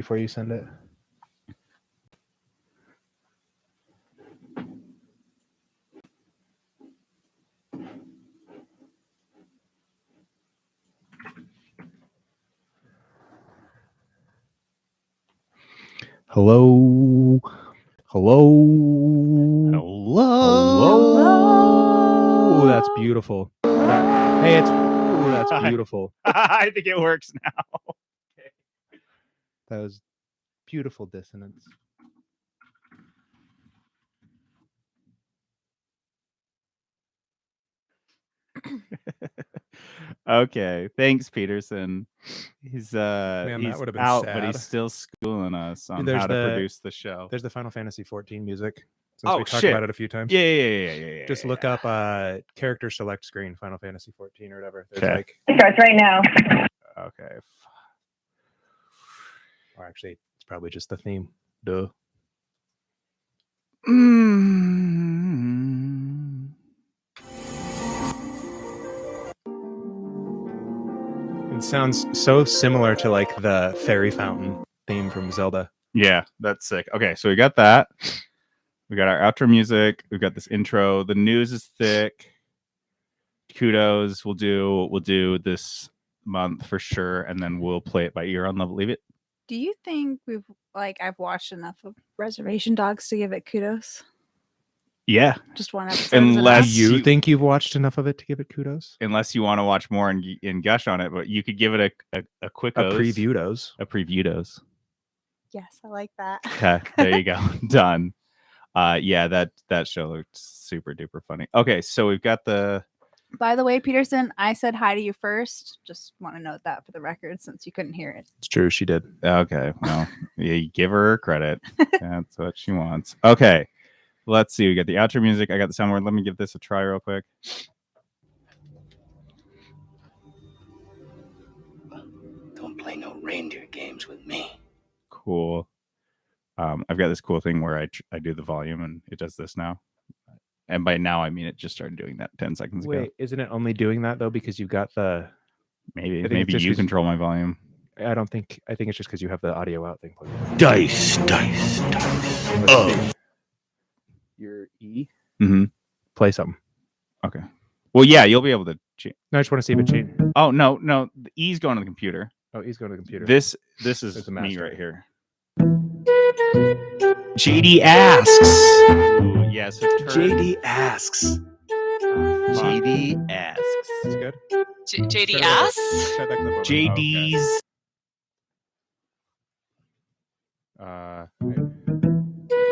before you send it. Hello. Hello. Hello. That's beautiful. Hey, that's beautiful. I think it works now. Okay. That was beautiful dissonance. Okay, thanks, Peterson. He's Man, he's that would have been out, sad. but he's still schooling us on Dude, how to produce the show. There's the Final Fantasy 14 music. Since we talked shit. about it a few times. Yeah. Just look up character select screen, Final Fantasy 14 or whatever. There's Okay. like It starts right now. Okay. Or actually, it's probably just the theme. Duh. It sounds so similar to like the fairy fountain theme from Zelda. Yeah, that's sick. Okay, so we got that. We got our outro music. We've got this intro. The news is thick. Kudos. We'll do this month for sure, and then we'll play it by ear on Love It, Leave It. Do you think I've watched enough of Reservation Dogs to give it kudos? Yeah. Just one episode. Unless you think you've watched enough of it to give it kudos? Unless you want to watch more and gush on it, but you could give it a quick preview-dos. A preview-dos. Yes, I like that. Okay, there you go. Done. Yeah, that show looked super duper funny. Okay, so we've got the. By the way, Peterson, I said hi to you first. Just want to note that for the record, since you couldn't hear it. It's true, she did. Okay, well, yeah, you give her credit. That's what she wants. Okay, let's see. We got the outro music. I got the soundboard. Let me give this a try real quick. Don't play no reindeer games with me. Cool. I've got this cool thing where I do the volume and it does this now. And by now, I mean it just started doing that 10 seconds ago. Wait, isn't it only doing that though because you've got the? Maybe you control my volume. I think it's just because you have the audio out thing plugged in. Dice. Your E. Mm-hmm. Play something. Okay. Well, yeah, you'll be able to change. No, I just want to see if it changes. Oh no, the E's going to the computer. Oh, E's going to the computer. This is the me master. right here. JD asks. Ooh, yes. JD asks. JD asks. That's good. JD asks. Shut that clip over. JD's.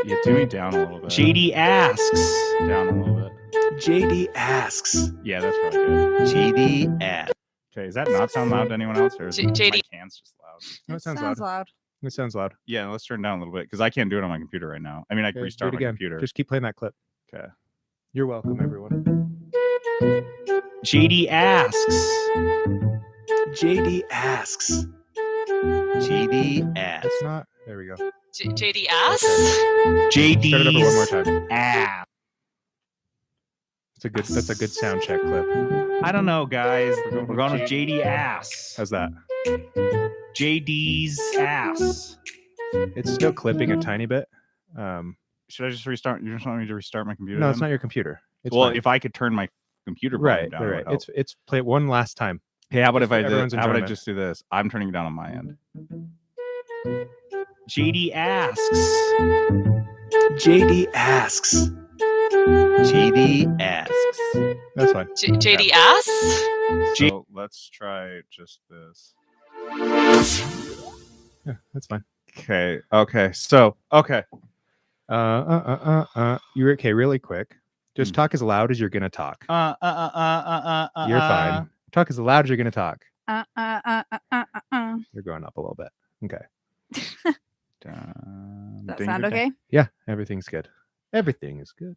Yeah, do me down a little bit. JD asks. Down a little bit. JD asks. Yeah, that's probably good. JD asks. Okay, does that not sound loud to anyone else, or is JD my cans just loud? No, it sounds loud. It sounds loud. Yeah, let's turn it down a little bit because I can't do it on my computer right now. I mean, I can restart my computer. Just keep playing that clip. Okay. You're welcome, everyone. JD asks. JD asks. JD asks. It's not. There we go. JD asks. JD. Start it over one more time. Ass. That's a good sound check clip. I don't know, guys. We're going with JD ass. How's that? JD's ass. It's still clipping a tiny bit. Should I just restart? You just want me to restart my computer? No, then? it's not your computer. It's well, fine. if I could turn my computer volume down, right. It's play it one last time. Hey, how about if I Everyone's did? How about I enjoyment. just do this? I'm turning it down on my end. JD asks. JD asks. JD asks. That's fine. JD asks. So let's try just this. Yeah, that's fine. Okay. So, okay. You're okay. Really quick. Just talk as loud as you're gonna talk. You're fine. Talk as loud as you're gonna talk. You're going up a little bit. Okay. Does that sound okay? Yeah, everything's good. Everything is good.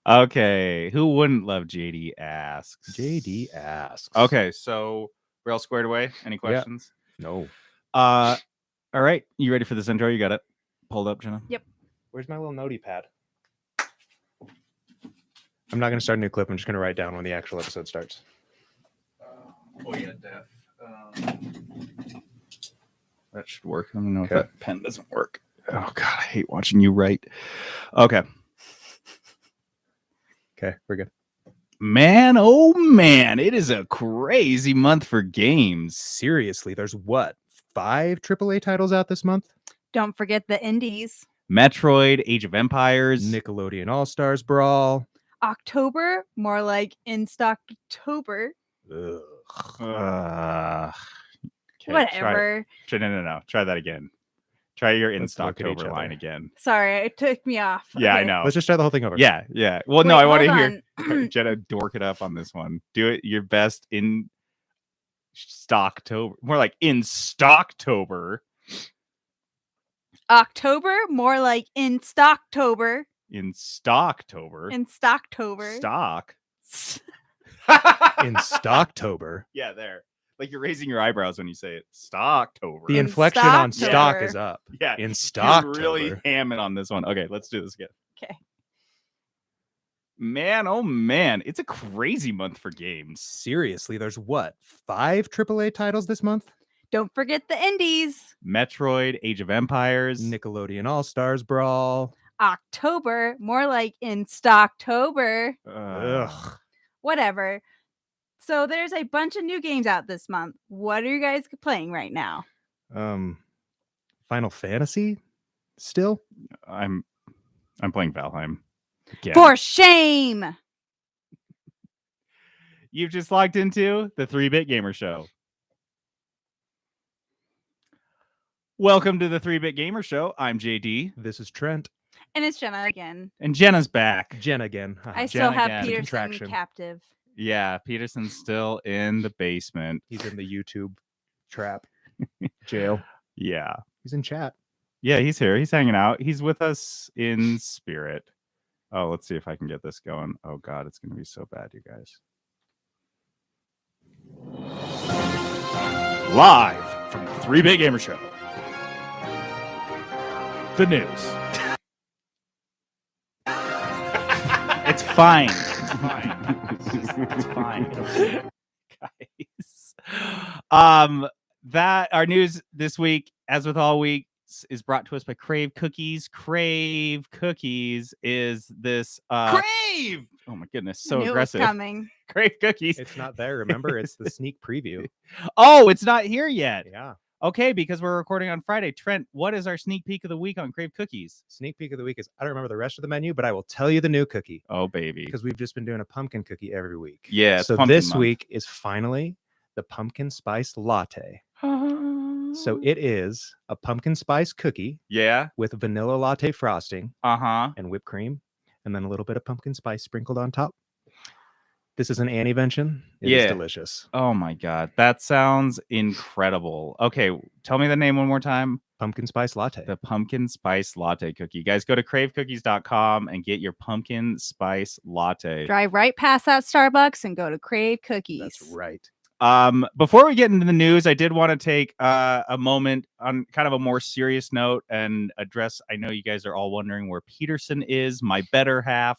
Okay. Who wouldn't love JD asks? JD asks. Okay, so we're all squared away. Any questions? No. All right. You ready for this intro? You got it pulled up, Jenna? Yep. Where's my little notey pad? I'm not going to start a new clip. I'm just going to write down when the actual episode starts. Oh, yeah, Def. That should work. I don't know if Okay. that pen doesn't work. Oh god, I hate watching you write. Okay. Okay, we're good. Man, oh man, it is a crazy month for games. Seriously, there's what? 5 AAA titles out this month? Don't forget the indies. Metroid, Age of Empires. Nickelodeon All-Stars Brawl. October, more like in Stocktober. Ugh. Okay, Whatever. No. Try that again. Try your in Let's look at each Stocktober line other. again. Sorry, it took me off. Yeah, I Okay. know. Let's just try the whole thing over. Yeah. Well, no, Wait, I want to hold hear on. Jenna dork it up on this one. Do it your best in Stocktober. More like in Stocktober. October, more like in Stocktober. In Stocktober. In Stocktober. Stock. In Stocktober. Yeah, there. Like you're raising your eyebrows when you say it. Stocktober. The In inflection on Stocktober. stock is up. Yeah. In You're Stocktober. really hamming on this one. Okay, let's do this again. Okay. Man, oh man, it's a crazy month for games. Seriously, there's what? 5 AAA titles this month? Don't forget the indies. Metroid, Age of Empires. Nickelodeon All-Stars Brawl. October, more like in Stocktober. Ugh. Whatever. So there's a bunch of new games out this month. What are you guys playing right now? Final Fantasy still? I'm playing Valheim. Again. For shame. You've just logged into the 3-Bit Gamer Show. Welcome to the 3-Bit Gamer Show. I'm JD. This is Trent. And it's Jenna again. And Jenna's back. Jen again. I Haha. still Jenna have again. Peterson Contraction. captive. Yeah, Peterson's still in the basement. He's in the YouTube trap. Jail. Yeah. He's in chat. Yeah, he's here. He's hanging out. He's with us in spirit. Oh, let's see if I can get this going. Oh, God, it's going to be so bad, you guys. Live from the 3-Bit Gamer Show. The news. It's fine. It's fine. It's fine. Guys. That our news this week, as with all weeks, is brought to us by Crave Cookies. Crave Cookies is this Crave! Oh my goodness, so Knew it was aggressive. coming. Crave Cookies. It's not there. Remember, it's the sneak preview. Oh, it's not here yet. Yeah. Okay, because we're recording on Friday. Trent, what is our sneak peek of the week on Crave Cookies? Sneak peek of the week is I don't remember the rest of the menu, but I will tell you the new cookie Oh, baby. because we've just been doing a pumpkin cookie every week. Yeah, it's So pumpkin this month. week is finally the pumpkin spice latte. So it is a pumpkin spice cookie Yeah. with vanilla latte frosting Uh-huh. and whipped cream, and then a little bit of pumpkin spice sprinkled on top. This is an Annievention. It is Yeah. delicious. Oh my God. That sounds incredible. Okay, tell me the name one more time. Pumpkin spice latte. The pumpkin spice latte cookie. Guys, go to cravecookies.com and get your pumpkin spice latte. Drive right past that Starbucks and go to Crave Cookies. That's right. Before we get into the news, I did want to take a moment on kind of a more serious note and address. I know you guys are all wondering where Peterson is, my better half.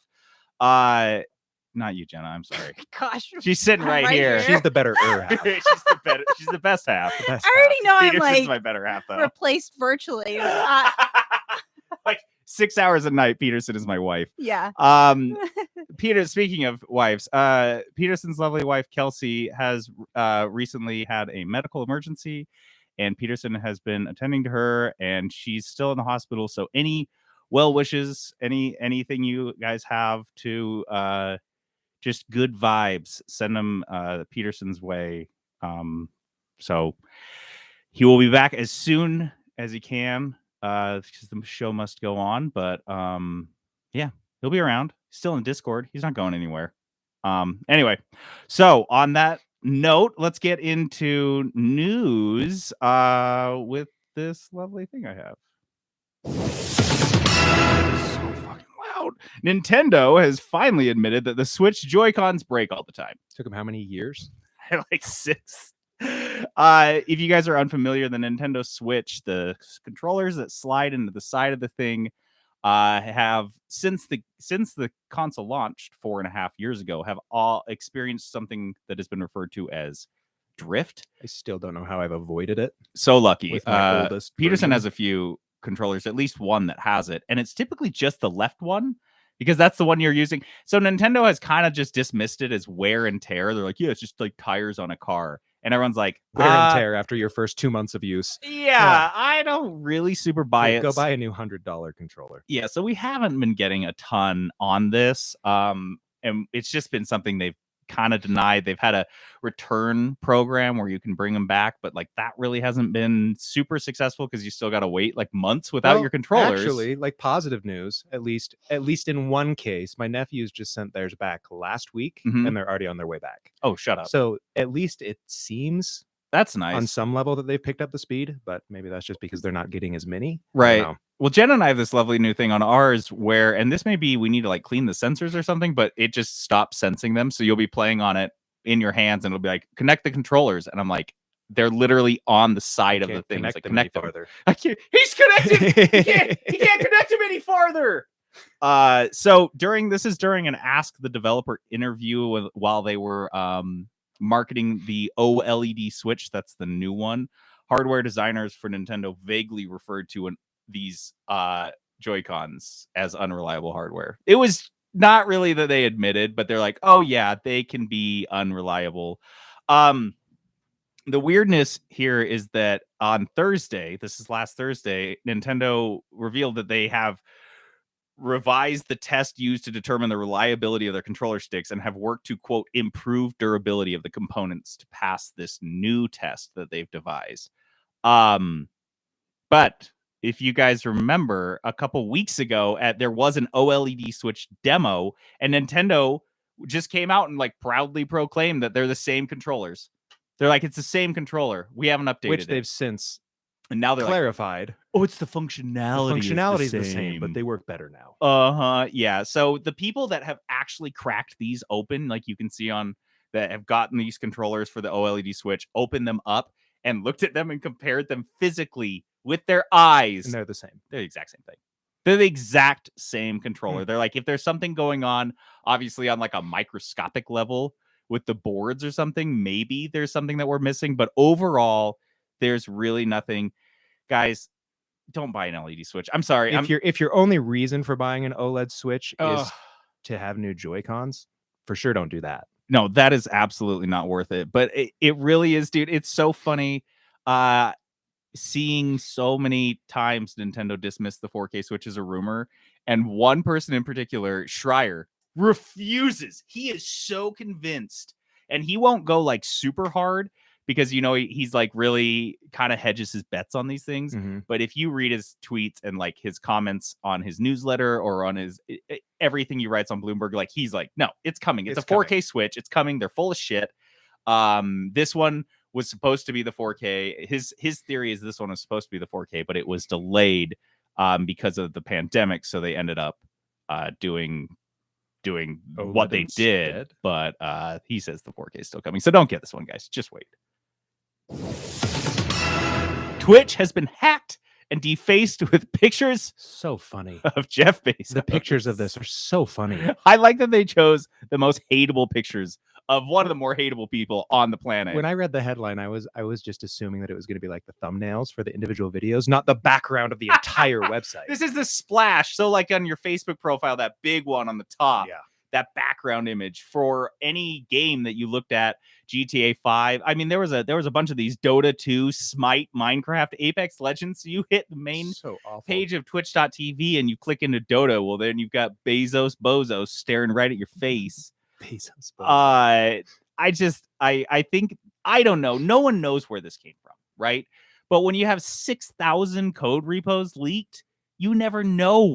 Not you, Jenna. I'm sorry. Gosh. She's sitting right, Right here. here. She's the better half. She's the best half. The best I already know I'm Peterson's like my better half, though. replaced virtually. Like 6 hours a night. Peterson is my wife. Yeah. Peter, speaking of wives, Peterson's lovely wife Kelsey has recently had a medical emergency, and Peterson has been attending to her, and she's still in the hospital. So any well wishes, anything you guys have to just good vibes, send them Peterson's way. So he will be back as soon as he can, because the show must go on. But yeah, he'll be around. He's still in Discord. He's not going anywhere. Anyway, so on that note, let's get into news with this lovely thing I have. So fucking loud. Nintendo has finally admitted that the Switch Joycons break all the time. Took him how many years? Like 6. If you guys are unfamiliar, the Nintendo Switch, the controllers that slide into the side of the thing, have since the console launched 4.5 years ago, have all experienced something that has been referred to as drift. I still don't know how I've avoided it. So lucky. With my oldest Peterson version. has a few controllers, at least one that has it, and it's typically just the left one because that's the one you're using. So Nintendo has kind of just dismissed it as wear and tear. They're like, yeah, it's just like tires on a car, and everyone's like, Wear and tear after your first 2 months of use. Yeah, I don't really super buy it. Go buy a new $100 controller. Yeah, so we haven't been getting a ton on this, and it's just been something they've kind of denied. They've had a return program where you can bring them back, but like that really hasn't been super successful because you still got to wait like months without your controllers. Actually, like positive news, at least in one case, my nephews just sent theirs back last week, and they're already on their way back. Oh, shut up. So at least it seems that's nice on some level that they've picked up the speed, but maybe that's just because they're not getting as many. Right. Well, Jenna and I have this lovely new thing on ours where, and this may be we need to like clean the sensors or something, but it just stops sensing them. So you'll be playing on it in your hands and it'll be like, connect the controllers. And I'm like, they're literally on the side of the thing. Like, connect them farther. I can't, he's connected. he can't connect him any farther. So during an Ask the Developer interview while they were marketing the OLED Switch, that's the new one, hardware designers for Nintendo vaguely referred to these Joycons as unreliable hardware. It was not really that they admitted, but they're like, oh yeah, they can be unreliable. The weirdness here is that on Thursday, this is last Thursday, Nintendo revealed that they have revised the test used to determine the reliability of their controller sticks and have worked to, quote, improve durability of the components to pass this new test that they've devised. But if you guys remember, a couple weeks ago, there was an OLED Switch demo, and Nintendo just came out and like proudly proclaimed that they're the same controllers. They're like, it's the same controller. We haven't updated which it. They've since and now they're clarified. Like, oh, it's the functionality. The functionality is the same, but they work better now. Yeah. So the people that have actually cracked these open, like you can see on that have gotten these controllers for the OLED Switch, opened them up and looked at them and compared them physically with their eyes. And they're the same. They're the exact same thing. They're the exact same controller. They're like, if there's something going on, obviously on like a microscopic level with the boards or something, maybe there's something that we're missing. But overall, there's really nothing. Guys, don't buy an LED Switch. I'm sorry. If your only reason for buying an OLED Switch is to have new Joy-Cons, for sure don't do that. No, that is absolutely not worth it. But it really is, dude. It's so funny. Seeing so many times Nintendo dismiss the 4K Switch as a rumor, and one person in particular, Schreier, refuses. He is so convinced, and he won't go like super hard because he's like really kind of hedges his bets on these things. But if you read his tweets and like his comments on his newsletter or on his everything he writes on Bloomberg, like he's like, no, it's coming. It's a 4K Switch. It's coming. They're full of shit. This one was supposed to be the 4K. His theory is this one was supposed to be the 4K, but it was delayed because of the pandemic. So they ended up doing what they did. But he says the 4K is still coming. So don't get this one, guys. Just wait. Twitch has been hacked and defaced with pictures. So funny. Of Jeff Bezos. The pictures of this are so funny. I like that they chose the most hateable pictures of one of the more hateable people on the planet. When I read the headline, I was just assuming that it was going to be like the thumbnails for the individual videos, not the background of the entire website. This is the splash. So like on your Facebook profile, that big one on the top. Yeah. That background image for any game that you looked at, GTA 5. I mean, there was a bunch of these: Dota 2, Smite, Minecraft, Apex Legends. So you hit the main page of twitch.tv and you click into Dota. Well, then you've got Bezos Bozo staring right at your face. Bezos Bozo. I think, I don't know. No one knows where this came from, right? But when you have 6,000 code repos leaked, you never know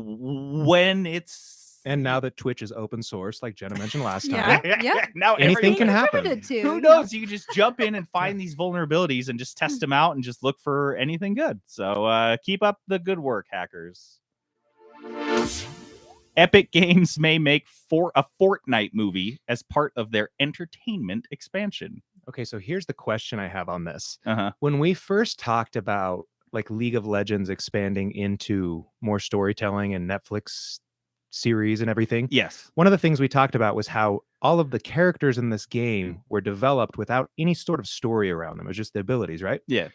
when it's. And now that Twitch is open source, like Jenna mentioned last time, now anything can happen. Who knows? You can just jump in and find these vulnerabilities and just test them out and just look for anything good. So keep up the good work, hackers. Epic Games may make a Fortnite movie as part of their entertainment expansion. Okay, so here's the question I have on this. When we first talked about like League of Legends expanding into more storytelling and Netflix series and everything. Yes. One of the things we talked about was how all of the characters in this game were developed without any sort of story around them. It was just the abilities, right? Yeah.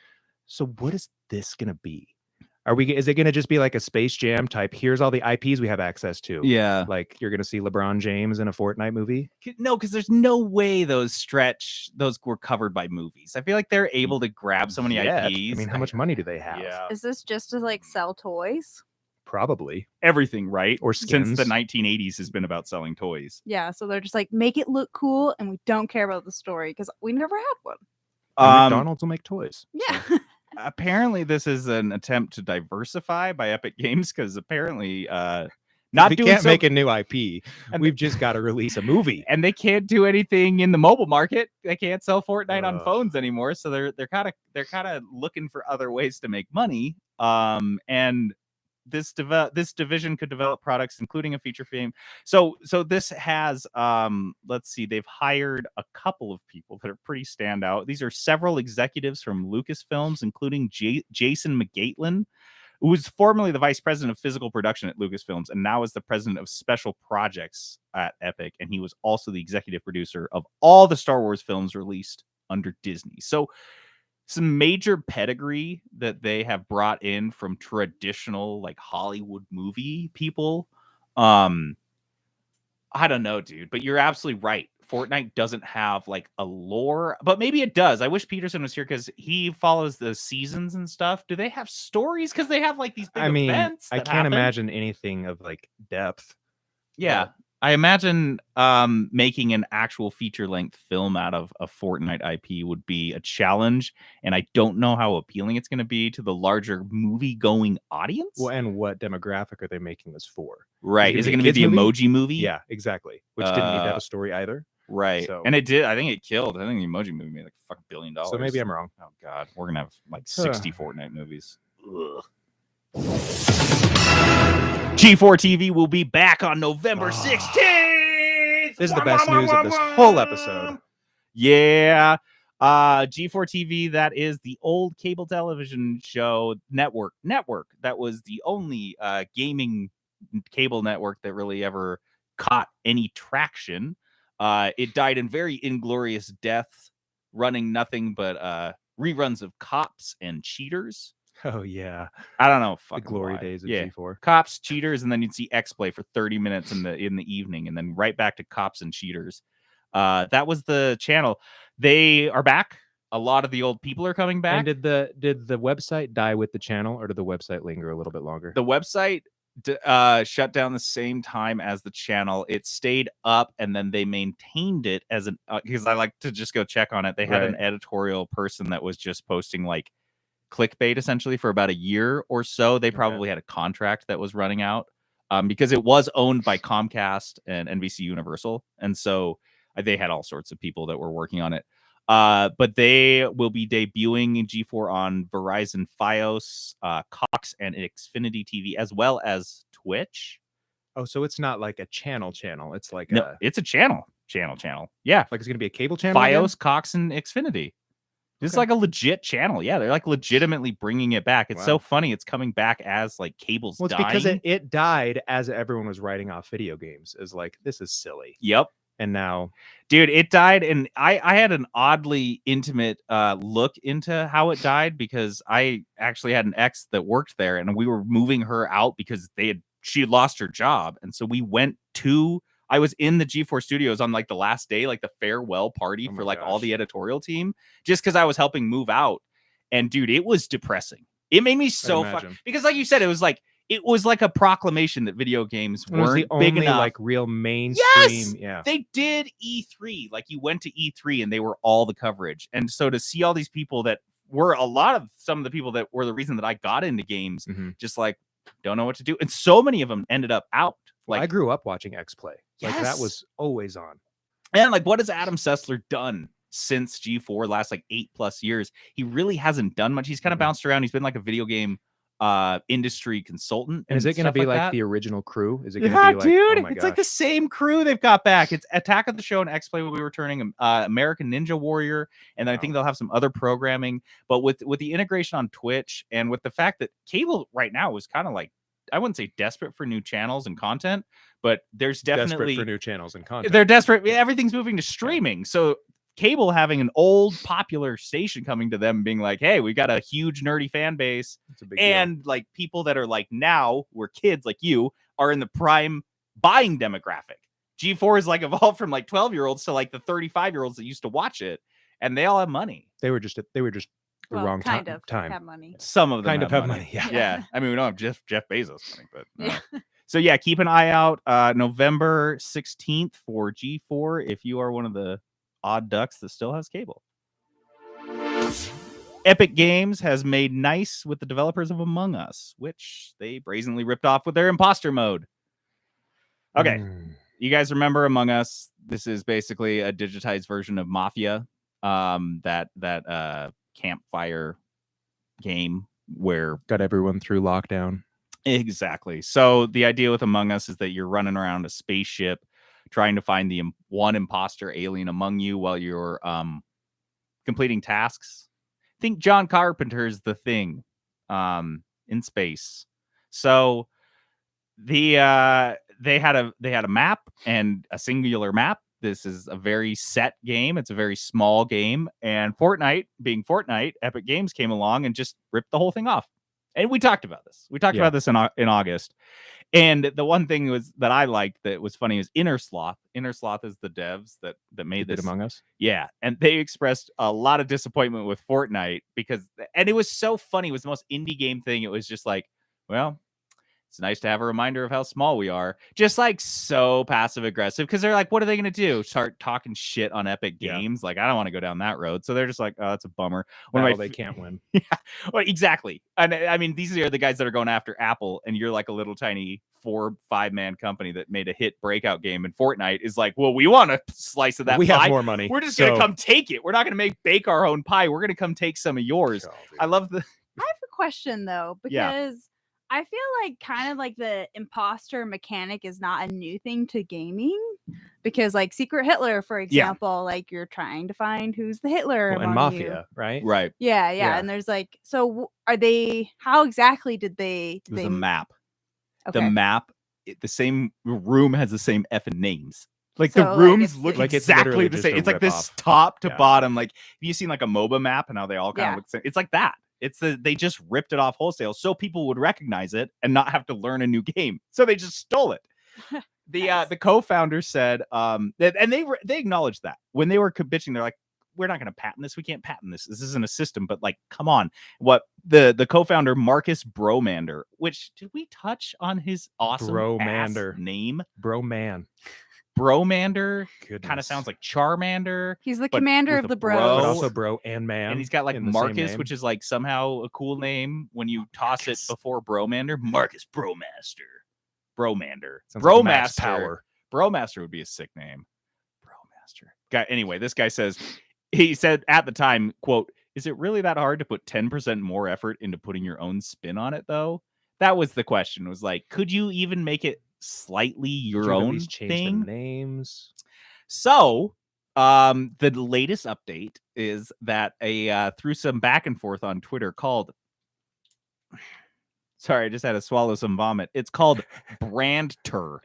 So what is this going to be? Is it going to just be like a Space Jam type? Here's all the IPs we have access to. Yeah. Like you're going to see LeBron James in a Fortnite movie. No, because there's no way those were covered by movies. I feel like they're able to grab so many Yet. IPs. I mean, how much money do they have? Yeah. Is this just to like sell toys? Probably. Everything, right? Or skins. Since the 1980s has been about selling toys. Yeah, so they're just like, make it look cool, and we don't care about the story because we never had one. And McDonald's will make toys. Yeah. Apparently, this is an attempt to diversify by Epic Games because apparently, we can't make a new IP. And We've just got to release a movie. And they can't do anything in the mobile market. They can't sell Fortnite on phones anymore. So they're kind of looking for other ways to make money. And this division could develop products, including a feature film. So this has let's see, they've hired a couple of people that are pretty standout. These are several executives from Lucasfilms, including Jason McGaitlin, who was formerly the vice president of physical production at Lucasfilms and now is the president of special projects at Epic. And he was also the executive producer of all the Star Wars films released under Disney. So some major pedigree that they have brought in from traditional like Hollywood movie people. I don't know, dude, but you're absolutely right. Fortnite doesn't have like a lore, but maybe it does. I wish Peterson was here because he follows the seasons and stuff. Do they have stories? Because they have like these big events. I that can't happen. imagine anything of like depth. Yeah. I imagine making an actual feature-length film out of a Fortnite IP would be a challenge, and I don't know how appealing it's going to be to the larger movie-going audience. Well, and what demographic are they making this for? Right. Is it going to be the emoji movie? Yeah, exactly. Which didn't need to have a story either. Right. So. And it did. I think it killed. I think the emoji movie made like $1 billion. So maybe I'm wrong. Oh, God. We're going to have like 60 Fortnite movies. Ugh. G4 TV will be back on November 16th. This is the best news of this whole episode. Yeah. G4 TV, that is the old cable television show network. That was the only gaming cable network that really ever caught any traction. It died in very inglorious death, running nothing but reruns of Cops and Cheaters. Oh yeah, I don't know. The glory days of G4. Cops, Cheaters, and then you'd see X-Play for 30 minutes in the evening, and then right back to Cops and Cheaters. That was the channel. They are back. A lot of the old people are coming back. And did the website die with the channel, or did the website linger a little bit longer? The website shut down the same time as the channel. It stayed up, and then they maintained it as an because I like to just go check on it. They had an editorial person that was just posting like clickbait essentially for about a year or so. They probably had a contract that was running out because it was owned by Comcast and NBC Universal, and so they had all sorts of people that were working on it. But they will be debuting in G4 on Verizon Fios, Cox, and Xfinity TV, as well as Twitch. Oh, so it's not like a channel. It's like it's a channel. Yeah, like it's gonna be a cable channel. Fios, again? Cox, and Xfinity. It's like a legit channel. Yeah, they're like legitimately bringing it back. It's so funny. It's coming back as like cable's well, it's dying. because it died as everyone was writing off video games. Is like, this is silly. Yep. And now, dude, it died, and I had an oddly intimate look into how it died because I actually had an ex that worked there, and we were moving her out because she had lost her job, and so we went to. I was in the G4 studios on like the last day, like the farewell party for like all the editorial team, just because I was helping move out. And dude, it was depressing. It made me so fun because, like you said, it was like a proclamation that video games weren't big enough. Like real mainstream. Yes! Yeah, they did E3. Like you went to E3 and they were all the coverage. And so to see all these people that were some of the people that were the reason that I got into games, just like don't know what to do. And so many of them ended up out. Like I grew up watching X-Play. Like that was always on. And like, what has Adam Sessler done since G4 last like 8+ years? He really hasn't done much. He's kind of bounced around. He's been like a video game industry consultant. And is it going to be like the original crew? Is it going to be like, dude, oh my it's like the same crew they've got back. It's Attack of the Show and X-Play will be returning, American Ninja Warrior, and I think they'll have some other programming. But with the integration on Twitch and with the fact that cable right now is kind of like I wouldn't say desperate for new channels and content, but there's definitely desperate for new channels and content. they're desperate. Everything's moving to streaming. So cable having an old popular station coming to them being like, hey, we got a huge nerdy fan base. It's a big And like people that are like now, where kids like you are in the prime buying demographic. G4 is like evolved from like 12-year-olds to like the 35-year-olds that used to watch it, and they all have money. They were just the Well, wrong kind time. of time. have money. Some of them Kind of have money. Yeah. Yeah. I mean, we don't have Jeff Bezos money, but Yeah. So yeah, keep an eye out. November 16th for G4 if you are one of the odd ducks that still has cable. Epic Games has made nice with the developers of Among Us, which they brazenly ripped off with their imposter mode. Okay. You guys remember Among Us? This is basically a digitized version of Mafia, that campfire game where Got everyone through lockdown. exactly. So the idea with Among Us is that you're running around a spaceship trying to find the one imposter alien among you while you're completing tasks. Think John Carpenter's The Thing in space. So they had a map and a singular map. This is a very set game. It's a very small game. And Fortnite, being Fortnite, Epic Games came along and just ripped the whole thing off. And we talked about this. We talked about this in August. And the one thing that I liked that was funny is Inner Sloth. Inner Sloth is the devs that made this Among Us. Yeah, and they expressed a lot of disappointment with Fortnite and it was so funny. It was the most indie game thing. It was just like, well, it's nice to have a reminder of how small we are. Just like so passive aggressive because they're like, what are they going to do? Start talking shit on Epic Games? Like, I don't want to go down that road. So they're just like, oh, that's a bummer. They can't win. Yeah, well, exactly. And I mean, these are the guys that are going after Apple, and you're like a little tiny 4-5 man company that made a hit breakout game. And Fortnite is like, well, we want a slice of that. We pie. have more money. We're just gonna come take it. We're not gonna bake our own pie. We're gonna come take some of yours. I love the. I have a question though, because I feel like kind of like the imposter mechanic is not a new thing to gaming. Because like Secret Hitler, for example, like you're trying to find who's the Hitler and Mafia, right? Right. Yeah. And there's like, so are they? How exactly did they? It was a map. Okay. The map, the same room has the same effing names. Like So, the like, rooms it's look like it's exactly literally the just same. a It's like this rip-off. top to Yeah. bottom. Like, have you seen like a MOBA map and how they all kind Yeah. of look the same? It's like that. They just ripped it off wholesale so people would recognize it and not have to learn a new game. So they just stole it. The co-founder said, and they acknowledged that when they were bitching, they're like, we're not going to patent this. We can't patent this. This isn't a system, but like, come on. What the co-founder, Marcus Bromander, which did we touch on his awesome Bromander name? Broman. Bromander kind of Goodness. sounds like Charmander. He's the but commander with of a the bro. bros. But also bro and man. And he's got like in the same Marcus, name. which is like somehow a cool name when you toss Marcus. it before Bromander. Marcus Bromaster. Bromander. Sounds like Max Bromaster. Power. Bromaster would be a sick name. Bromaster. Guy. Anyway, this guy says, he said at the time, quote, is it really that hard to put 10% more effort into putting your own spin on it, though? That was the question. It was like, could you even make it slightly your own thing? The names. So, the latest update is that through some back and forth on Twitter called, sorry, I just had to swallow some vomit. It's called Brandter.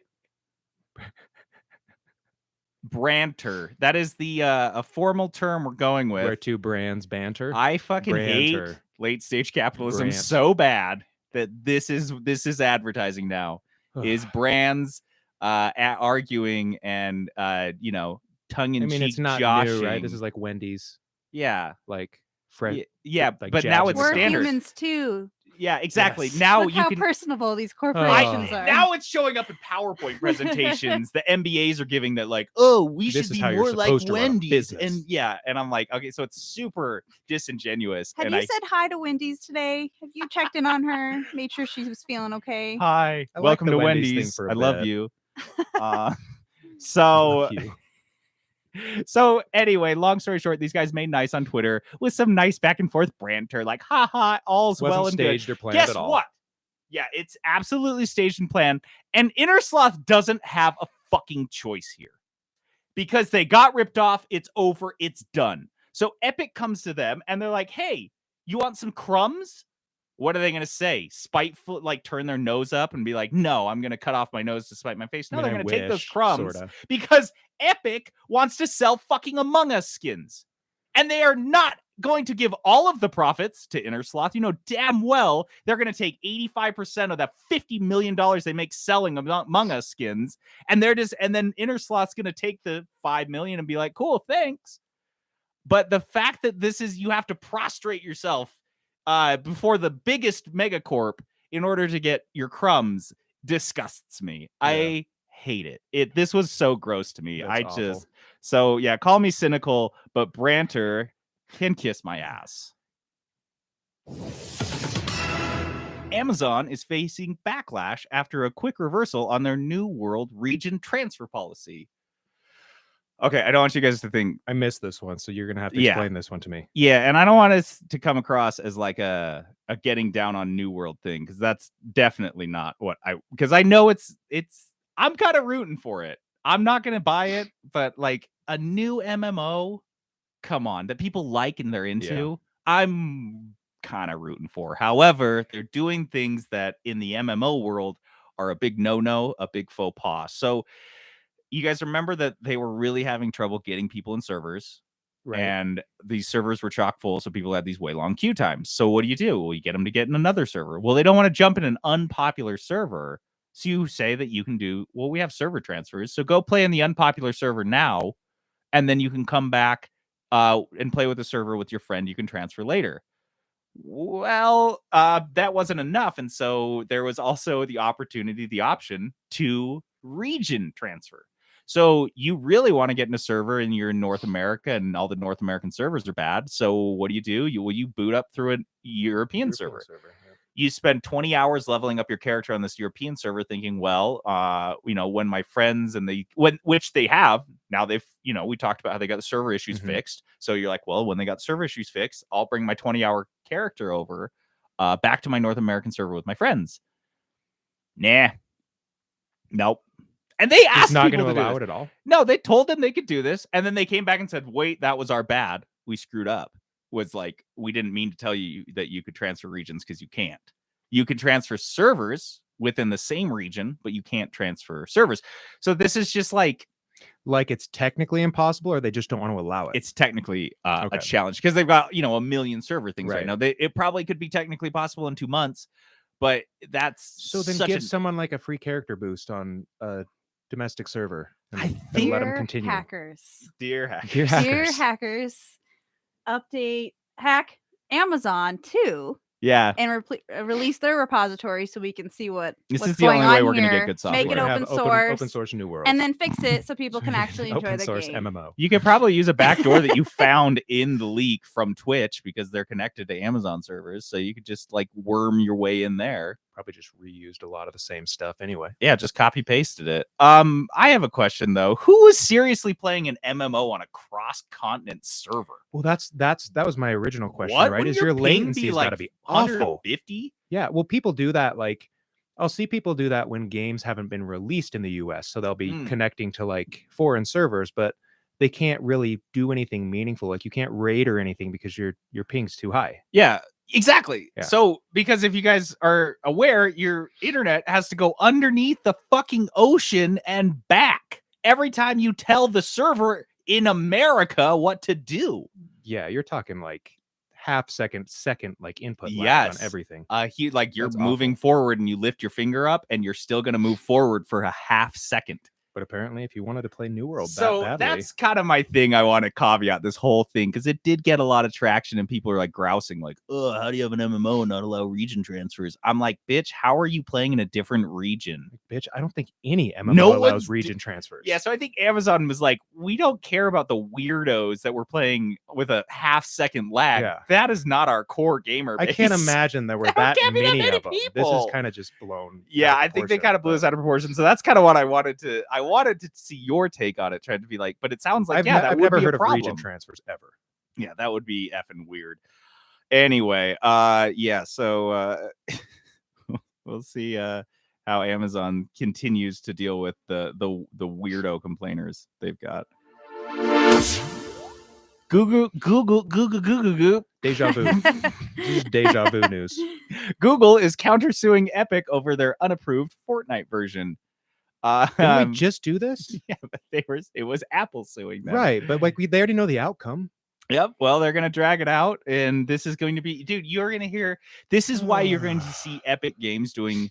Brandter. That is the a formal term we're going with. Where two brands banter. I fucking hate Branter. late stage capitalism Brand. so bad that this is advertising now. Is brands arguing and tongue in cheek. I mean, it's not joshing. new, right? This is like Wendy's, yeah, like Fred. yeah, like but now jabs it's and We're stuff. standard. humans too. Yeah, exactly. Yes. Now Look you how can. personable these corporations are. Now it's showing up in PowerPoint presentations. The MBAs are giving that like, oh, we This should is be how you're more like supposed to run a Wendy's, business. and yeah, and I'm like, okay, so it's super disingenuous. Have and you said hi to Wendy's today? Have you checked in on her? Made sure she was feeling okay? Hi, I like welcome the to Wendy's thing Wendy's. for a I love bit. you. I So love you. So anyway, long story short, these guys made nice on Twitter with some nice back and forth banter, like, haha, all's Wasn't well and good. staged or planned Guess at all. what? Yeah, it's absolutely staged and planned. And Inner Sloth doesn't have a fucking choice here. Because they got ripped off, it's over, it's done. So Epic comes to them and they're like, hey, you want some crumbs? What are they going to say? Spiteful, like turn their nose up and be like, no, I'm going to cut off my nose to spite my face. No, they're going to take those crumbs sorta. because Epic wants to sell fucking Among Us skins. And they are not going to give all of the profits to Innersloth. You know damn well they're going to take 85% of that $50 million they make selling Among Us skins. And then Innersloth's going to take the $5 million and be like, cool, thanks. But the fact that this is, you have to prostrate yourself before the biggest megacorp in order to get your crumbs disgusts me. Yeah. I hate it. This was so gross to me. That's awful. So yeah, call me cynical, but Branter can kiss my ass. Amazon is facing backlash after a quick reversal on their New World region transfer policy. Okay, I don't want you guys to think I missed this one, so you're gonna have to explain this one to me. Yeah, and I don't want us to come across as like a getting down on New World thing, because that's definitely not what because I know it's I'm kind of rooting for it. I'm not gonna buy it, but like a new MMO, come on, that people like and they're into, I'm kind of rooting for. However, they're doing things that in the MMO world are a big no-no, a big faux pas. So you guys remember that they were really having trouble getting people in servers, right? And these servers were chock full, so people had these way long queue times. So what do? Well, you get them to get in another server. Well, they don't want to jump in an unpopular server, so you say that you can do, well, we have server transfers, so go play in the unpopular server now, and then you can come back and play with the server with your friend. You can transfer later. Well, that wasn't enough, and so there was also the option to region transfer. So you really want to get in a server and you're in North America and all the North American servers are bad. So what do? You boot up through a European server. You spend 20 hours leveling up your character on this European server thinking, well, when my friends which they have, now they've, we talked about how they got the server issues fixed. So you're like, well, when they got server issues fixed, I'll bring my 20-hour character over back to my North American server with my friends. Nah. Nope. And they asked not people going to allow it at all. No, they told them they could do this, and then they came back and said, "Wait, that was our bad. We screwed up." Was like, we didn't mean to tell you that you could transfer regions because you can't. You can transfer servers within the same region, but you can't transfer servers. So this is just like it's technically impossible, or they just don't want to allow it. It's technically a challenge because they've got a million server things right now. It probably could be technically possible in 2 months, but that's so then give someone like a free character boost on domestic server. I think let them continue. Dear hackers, update hack Amazon too. Yeah, and release their repository so we can see what's the going only way on we're here. Gonna get good software. Make it open source New World, and then fix it so people can actually enjoy open the source game. MMO. You could probably use a backdoor that you found in the leak from Twitch because they're connected to Amazon servers, so you could just like worm your way in there. Probably just reused a lot of the same stuff anyway. Yeah, just copy pasted it. I have a question though. Who is seriously playing an MMO on a cross-continent server? Well, that was my original question, right? Wouldn't Is your latency like got to be awful? 150? Yeah, well, people do that. Like, I'll see people do that when games haven't been released in the US, so they'll be connecting to like foreign servers, but they can't really do anything meaningful. Like, you can't raid or anything because your ping's too high. Yeah. Exactly. Yeah. So, because if you guys are aware, your internet has to go underneath the fucking ocean and back every time you tell the server in America what to do. Yeah, you're talking like second like input lag on everything. You're That's moving awful. forward and you lift your finger up and you're still going to move forward for a half second. But apparently, if you wanted to play New World so that badly, that's kind of my thing. I want to caveat this whole thing because it did get a lot of traction and people are like grousing, like, "Oh, how do you have an MMO and not allow region transfers?" I'm like, "Bitch, how are you playing in a different region?" Bitch, I don't think any MMO allows region transfers. Yeah, so I think Amazon was like, "We don't care about the weirdos that we're playing with a half-second lag. Yeah. That is not our core gamer base." I can't imagine there were that many of them. People. This is kind of just blown. Yeah, I think they kind of blew us out of proportion. So that's kind of what I wanted to see your take on it, trying to be like, but it sounds like I've never heard of region transfers ever. Yeah, that would be effing weird. Anyway, so we'll see how Amazon continues to deal with the weirdo complainers they've got. Google. Deja vu. This is deja vu news. Google is countersuing Epic over their unapproved Fortnite version. Didn't we just do this? Yeah, but it was Apple suing them. Right, but like they already know the outcome. Yep. Well, they're gonna drag it out, and this is going to be, dude. You're gonna hear. This is why you're going to see Epic Games doing,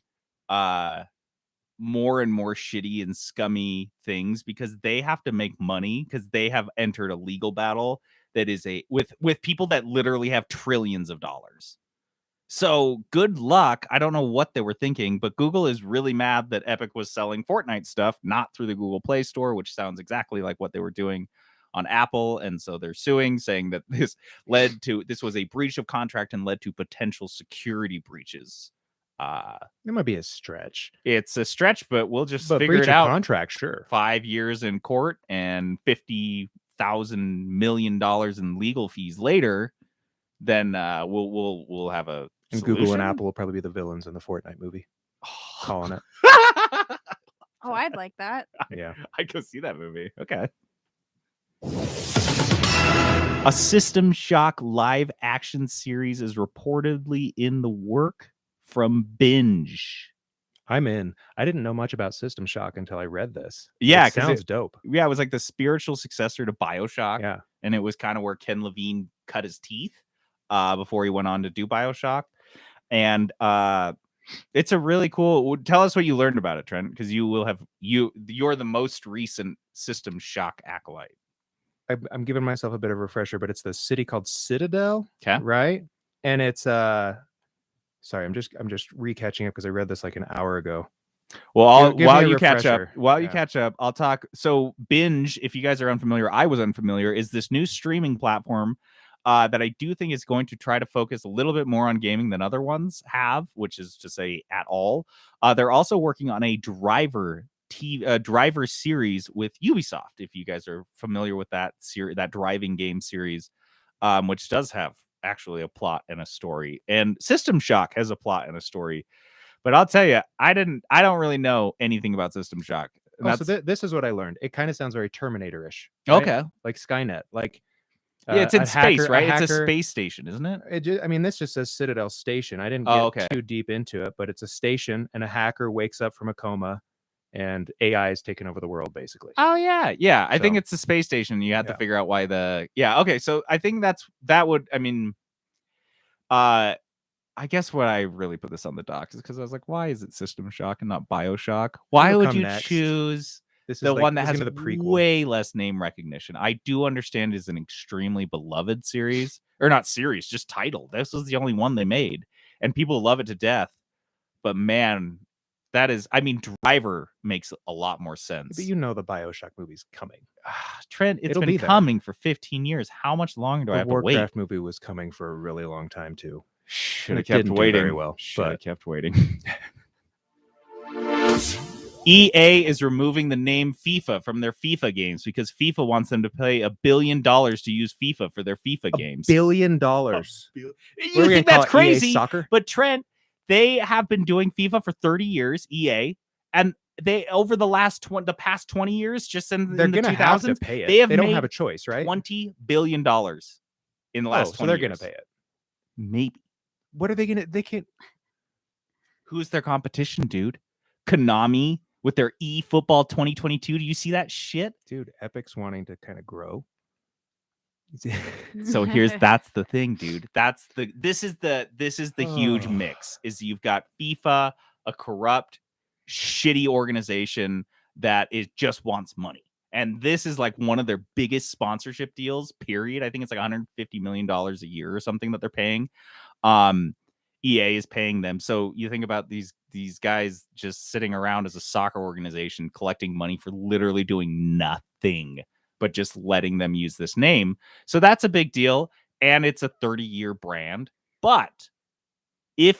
more and more shitty and scummy things, because they have to make money, because they have entered a legal battle that is with people that literally have trillions of dollars. So good luck. I don't know what they were thinking, but Google is really mad that Epic was selling Fortnite stuff not through the Google Play Store, which sounds exactly like what they were doing on Apple. And so they're suing, saying that this was a breach of contract and led to potential security breaches. It might be a stretch. It's a stretch, but we'll just figure it out. Contract, sure. 5 years in court and $50,000 million in legal fees later, then we'll have a and solution. Google and Apple will probably be the villains in the Fortnite movie. Calling it. Oh, I'd like that. Yeah, I'd go see that movie. Okay. A System Shock live action series is reportedly in the work from Binge. I'm in. I didn't know much about System Shock until I read this. Yeah, it sounds dope. Yeah, it was like the spiritual successor to BioShock. Yeah, and it was kind of where Ken Levine cut his teeth before he went on to do BioShock. And it's a really cool. Tell us what you learned about it, Trent, because you're the most recent System Shock acolyte. I'm giving myself a bit of a refresher, but it's the city called Citadel, okay, right? And it's sorry, I'm just recatching up because I read this like an hour ago. Well, while you catch up, I'll talk. So Binge, if you guys are unfamiliar, I was unfamiliar, is this new streaming platform that I do think is going to try to focus a little bit more on gaming than other ones have, which is to say at all. They're also working on a driver series with Ubisoft, if you guys are familiar with that that driving game series, which does have actually a plot and a story, and System Shock has a plot and a story. But I'll tell you, I don't really know anything about System Shock. So this is what I learned. It kind of sounds very Terminator-ish. Right? Okay, like Skynet, like yeah, it's in space, hacker, right? It's a space station, isn't it? I mean, this just says Citadel Station. I didn't get too deep into it, but it's a station, and a hacker wakes up from a coma, and AI is taking over the world, basically. Oh yeah. I think it's a space station. You have to figure out why okay. So I think that would. I mean, I guess what I really put this on the docs is because I was like, why is it System Shock and not BioShock? Why would you choose one that has way less name recognition? I do understand it is an extremely beloved series, or not series, just title. This was the only one they made, and people love it to death. But man, that is, I mean, Driver makes a lot more sense. But you know the BioShock movie's coming. Trent, it's been coming for 15 years. How much longer do I have to wait? The Warcraft movie was coming for a really long time, too. Should have kept waiting. Very well. Should have kept waiting. EA is removing the name FIFA from their FIFA games because FIFA wants them to pay $1 billion to use FIFA for their FIFA games. $1 billion. You think that's crazy? EA Soccer? But Trent, they have been doing FIFA for 30 years, EA, and they over the past 20 years, just in the 2000s, have to pay it. They don't have a choice, right? $20 billion in the last 20 so they're years. Gonna pay it. Maybe. What are they gonna? They can't. Who's their competition, dude? Konami with their eFootball 2022. Do you see that shit, dude? Epic's wanting to kind of grow. So that's the thing, dude. This is the huge mix. Is you've got FIFA, a corrupt, shitty organization that just wants money. And this is like one of their biggest sponsorship deals, period. I think it's like $150 million a year or something that they're paying. EA is paying them. So you think about these guys just sitting around as a soccer organization collecting money for literally doing nothing, but just letting them use this name. So that's a big deal. And it's a 30-year brand. But I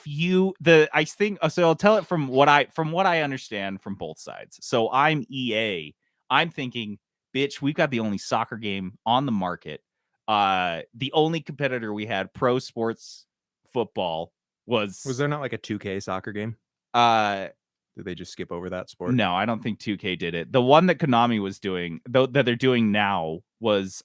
think, so I'll tell it from what I understand from both sides. So I'm EA. I'm thinking, bitch, we've got the only soccer game on the market. The only competitor we had, pro sports football, was there not like a 2K soccer game? Did they just skip over that sport? No, I don't think 2K did it. The one that Konami was doing, though, that they're doing now, was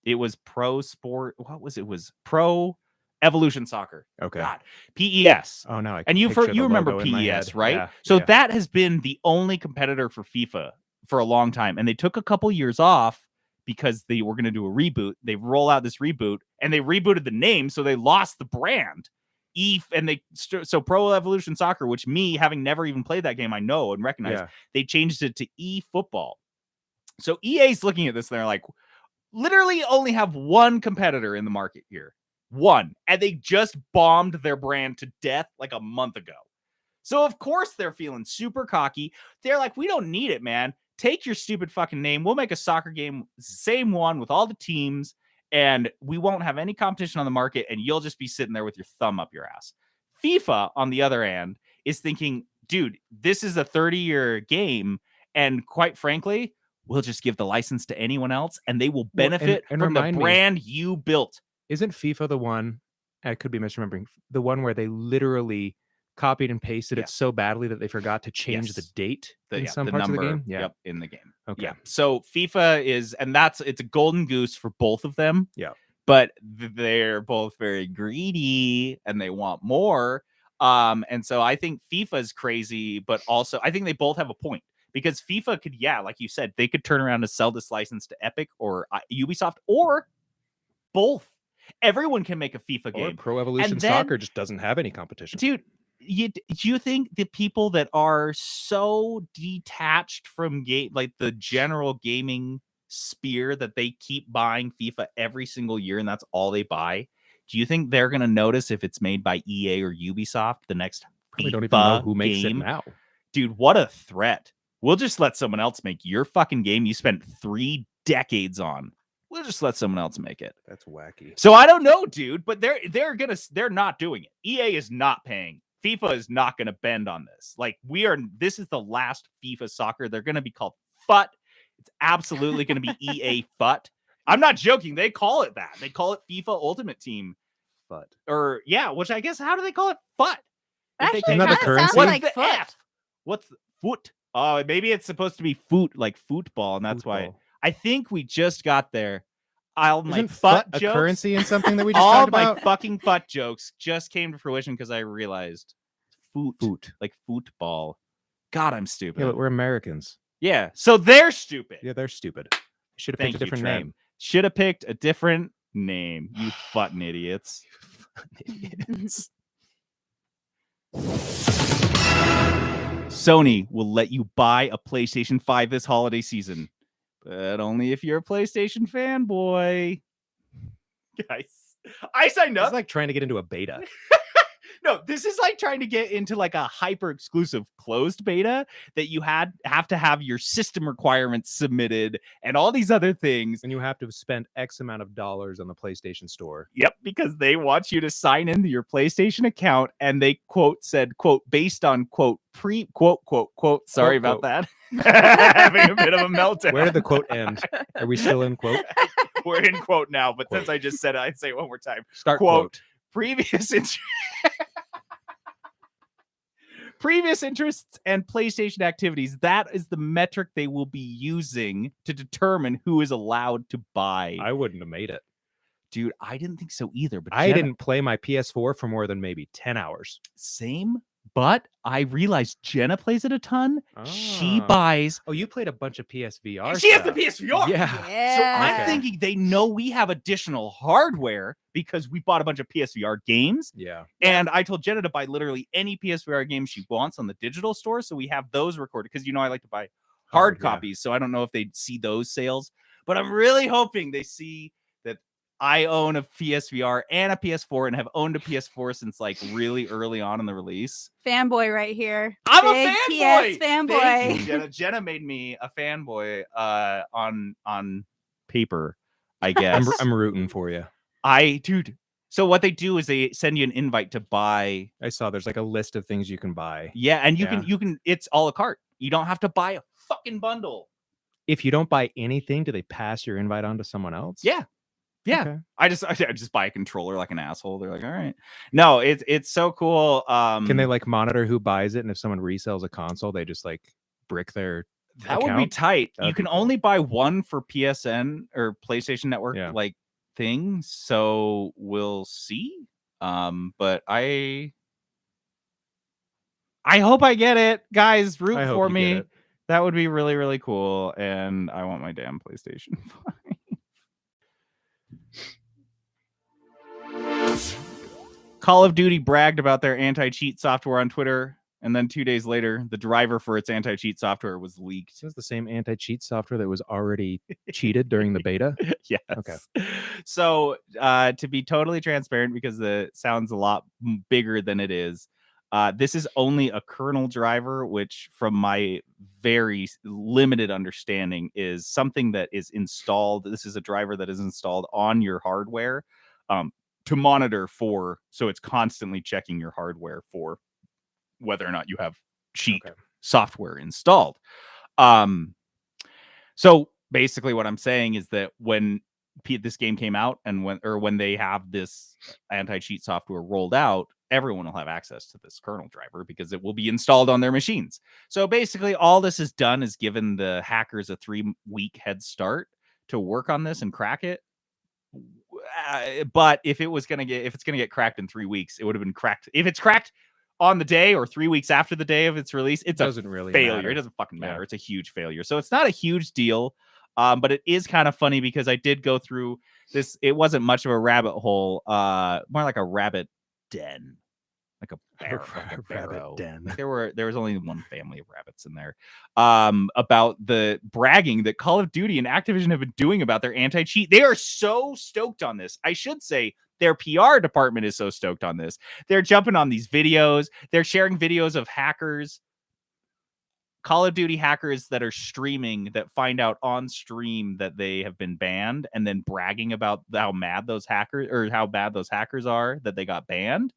It was Pro Sport. What was it? It was Pro Evolution Soccer. Okay. God. PES. Oh no, I And can picture the you remember logo in my PES, head. right? Yeah, So yeah. that has been the only competitor for FIFA for a long time. And they took a couple years off because they were going to do a reboot. They roll out this reboot and they rebooted the name, so they lost the brand. So Pro Evolution Soccer, which me having never even played that game, I know and recognize, they changed it to eFootball. So EA's looking at this and they're like, literally only have one competitor in the market here. One. And they just bombed their brand to death like a month ago. So of course they're feeling super cocky. They're like, we don't need it, man. Take your stupid fucking name. We'll make a soccer game, same one with all the teams, and we won't have any competition on the market, and you'll just be sitting there with your thumb up your ass. FIFA, on the other hand, is thinking, dude, this is a 30-year game, and quite frankly, we'll just give the license to anyone else, and they will benefit from the brand you built. Isn't FIFA the one, I could be misremembering, the one where they literally copied and pasted it so badly that they forgot to change the date in some parts of the game? Yeah. Yep, in the game. Okay. Yeah. So FIFA is, and it's a golden goose for both of them. Yeah. But they're both very greedy and they want more. And so I think FIFA is crazy, but also I think they both have a point. Because FIFA could, like you said, they could turn around and sell this license to Epic or Ubisoft or both. Everyone can make a FIFA game. Or Pro Evolution Soccer just doesn't have any competition. Dude, do you think the people that are so detached from like the general gaming sphere that they keep buying FIFA every single year and that's all they buy? Do you think they're going to notice if it's made by EA or Ubisoft the next Probably FIFA don't even know who makes game? it now. Dude, what a threat. We'll just let someone else make your fucking game you spent 3 decades on. We'll just let someone else make it. That's wacky. So I don't know, dude, but they're not doing it. EA is not paying. FIFA is not going to bend on this. Like this is the last FIFA soccer. They're going to be called FUT. It's absolutely going to be EA FUT. I'm not joking. They call it that. They call it FIFA Ultimate Team FUT. Or which I guess, how do they call it FUT? Actually, Isn't that the currency? What's like the foot. F? What's the foot? Oh, maybe it's supposed to be foot, like football, and that's why I think we just got there. All my FUT a jokes, currency and something that we just all talked my about? fucking FUT jokes just came to fruition because I realized foot, like football. God, I'm stupid. Yeah, but we're Americans. Yeah, so they're stupid. Yeah, they're stupid. Should have picked a different name. Should have picked a different name. You fucking idiots. Idiots. Sony will let you buy a PlayStation 5 this holiday season, but only if you're a PlayStation fanboy. Guys, I signed up. It's like trying to get into a beta. No, this is like trying to get into like a hyper exclusive closed beta that you have to have your system requirements submitted and all these other things. And you have to spend X amount of dollars on the PlayStation Store. Yep, because they want you to sign into your PlayStation account, and they said based on quote. Sorry about that. Having a bit of a meltdown. Where did the quote end? Are we still in quote? We're in quote now, but since I just said it, I'd say it one more time. Start quote. Previous interests and PlayStation activities. That is the metric they will be using to determine who is allowed to buy. I wouldn't have made it. Dude, I didn't think so either. But I didn't play my PS4 for more than maybe 10 hours. Same. But I realized Jenna plays it a ton. She Ah. buys. Oh, you played a bunch of PSVR She has stuff. the PSVR. Yeah. So I'm Okay. thinking they know we have additional hardware because we bought a bunch of PSVR games. Yeah. And I told Jenna to buy literally any PSVR game she wants on the digital store. So we have those recorded because, I like to buy hard yeah. copies. So I don't know if they'd see those sales. But I'm really hoping they see that I own a PSVR and a PS4 and have owned a PS4 since like really early on in the release. Fanboy right here. I'm Big a fanboy. PS fanboy. Thank you, Jenna. Jenna made me a fanboy on paper, I guess. I'm rooting for you. Dude. So what they do is they send you an invite to buy. I saw there's like a list of things you can buy. Yeah, and you can it's a la carte. You don't have to buy a fucking bundle. If you don't buy anything, do they pass your invite on to someone else? Yeah. Yeah. Okay. I just buy a controller like an asshole. They're like, all right. No, it's so cool. Can they like monitor who buys it? And if someone resells a console, they just like brick their That would be account? tight. That'd You be can cool. only buy one for PSN or PlayStation Network Yeah. like thing, so we'll see. But I hope I get it, guys. Root I hope for you me. get it. That would be really, really cool. And I want my damn PlayStation 5. Call of Duty bragged about their anti-cheat software on Twitter, and then 2 days later, the driver for its anti-cheat software was leaked. Is this the same anti-cheat software that was already cheated during the beta? Yes. Okay. So to be totally transparent, because it sounds a lot bigger than it is, this is only a kernel driver, which from my very limited understanding is something that is installed. This is a driver that is installed on your hardware to monitor for, so it's constantly checking your hardware for whether or not you have cheat software installed. So basically what I'm saying is that when this game came out and when they have this anti-cheat software rolled out, everyone will have access to this kernel driver because it will be installed on their machines. So basically all this has done is given the hackers a 3-week head start to work on this and crack it. But if it's going to get cracked in 3 weeks, it would have been cracked. If it's cracked on the day or 3 weeks after the day of its release, it doesn't really failure. Matter. It doesn't fucking matter. Yeah. It's a huge failure. So it's not a huge deal. But it is kind of funny because I did go through this. It wasn't much of a rabbit hole, more like a rabbit den, like a bear, like a rabbit den. Like there was only one family of rabbits in there. About the bragging that Call of Duty and Activision have been doing about their anti-cheat. They are so stoked on this. I should say their PR department is so stoked on this. They're jumping on these videos. They're sharing videos of hackers. Call of Duty hackers that are streaming that find out on stream that they have been banned and then bragging about how mad those hackers or how bad those hackers are that they got banned.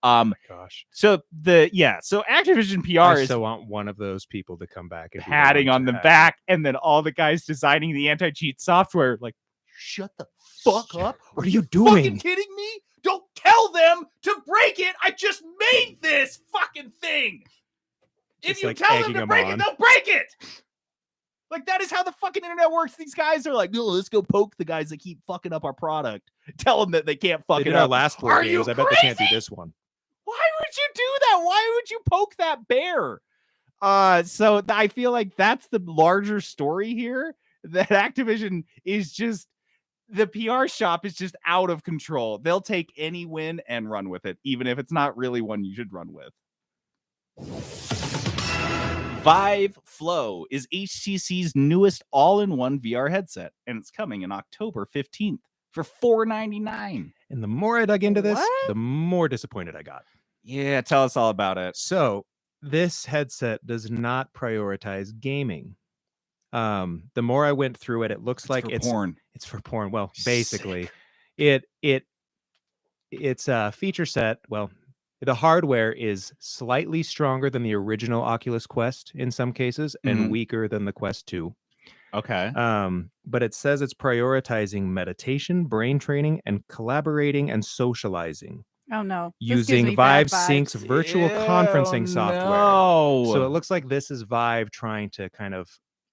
Oh my gosh. So Activision PR is want one of those people to come back and patting on the back, and then all the guys designing the anti-cheat software like, shut the fuck up. What are you doing? Fucking kidding me? Don't tell them to break it. I just made this fucking thing. If you tell them to break it, they'll break it. Like, that is how the fucking internet works. These guys are like, no, let's go poke the guys that keep fucking up our product. Tell them that they can't fuck it up. Our last 4 games. I bet they can't do this one. Why would you do that? Why would you poke that bear? So I feel like that's the larger story here. That Activision is just, the PR shop is just out of control. They'll take any win and run with it, even if it's not really one you should run with. Vive Flow is HTC's newest all-in-one VR headset, and it's coming in October 15th for $499. And the more I dug into this, the more disappointed I got. Yeah, tell us all about it. So this headset does not prioritize gaming. The more I went through it, it looks like it's porn. It's for porn. Well, basically, it's a feature set. Well, the hardware is slightly stronger than the original Oculus Quest in some cases, and weaker than the Quest 2. Okay. But it says it's prioritizing meditation, brain training, and collaborating and socializing. Oh no! Using Vive Sync's virtual conferencing software. No. So it looks like this is Vive trying to kind of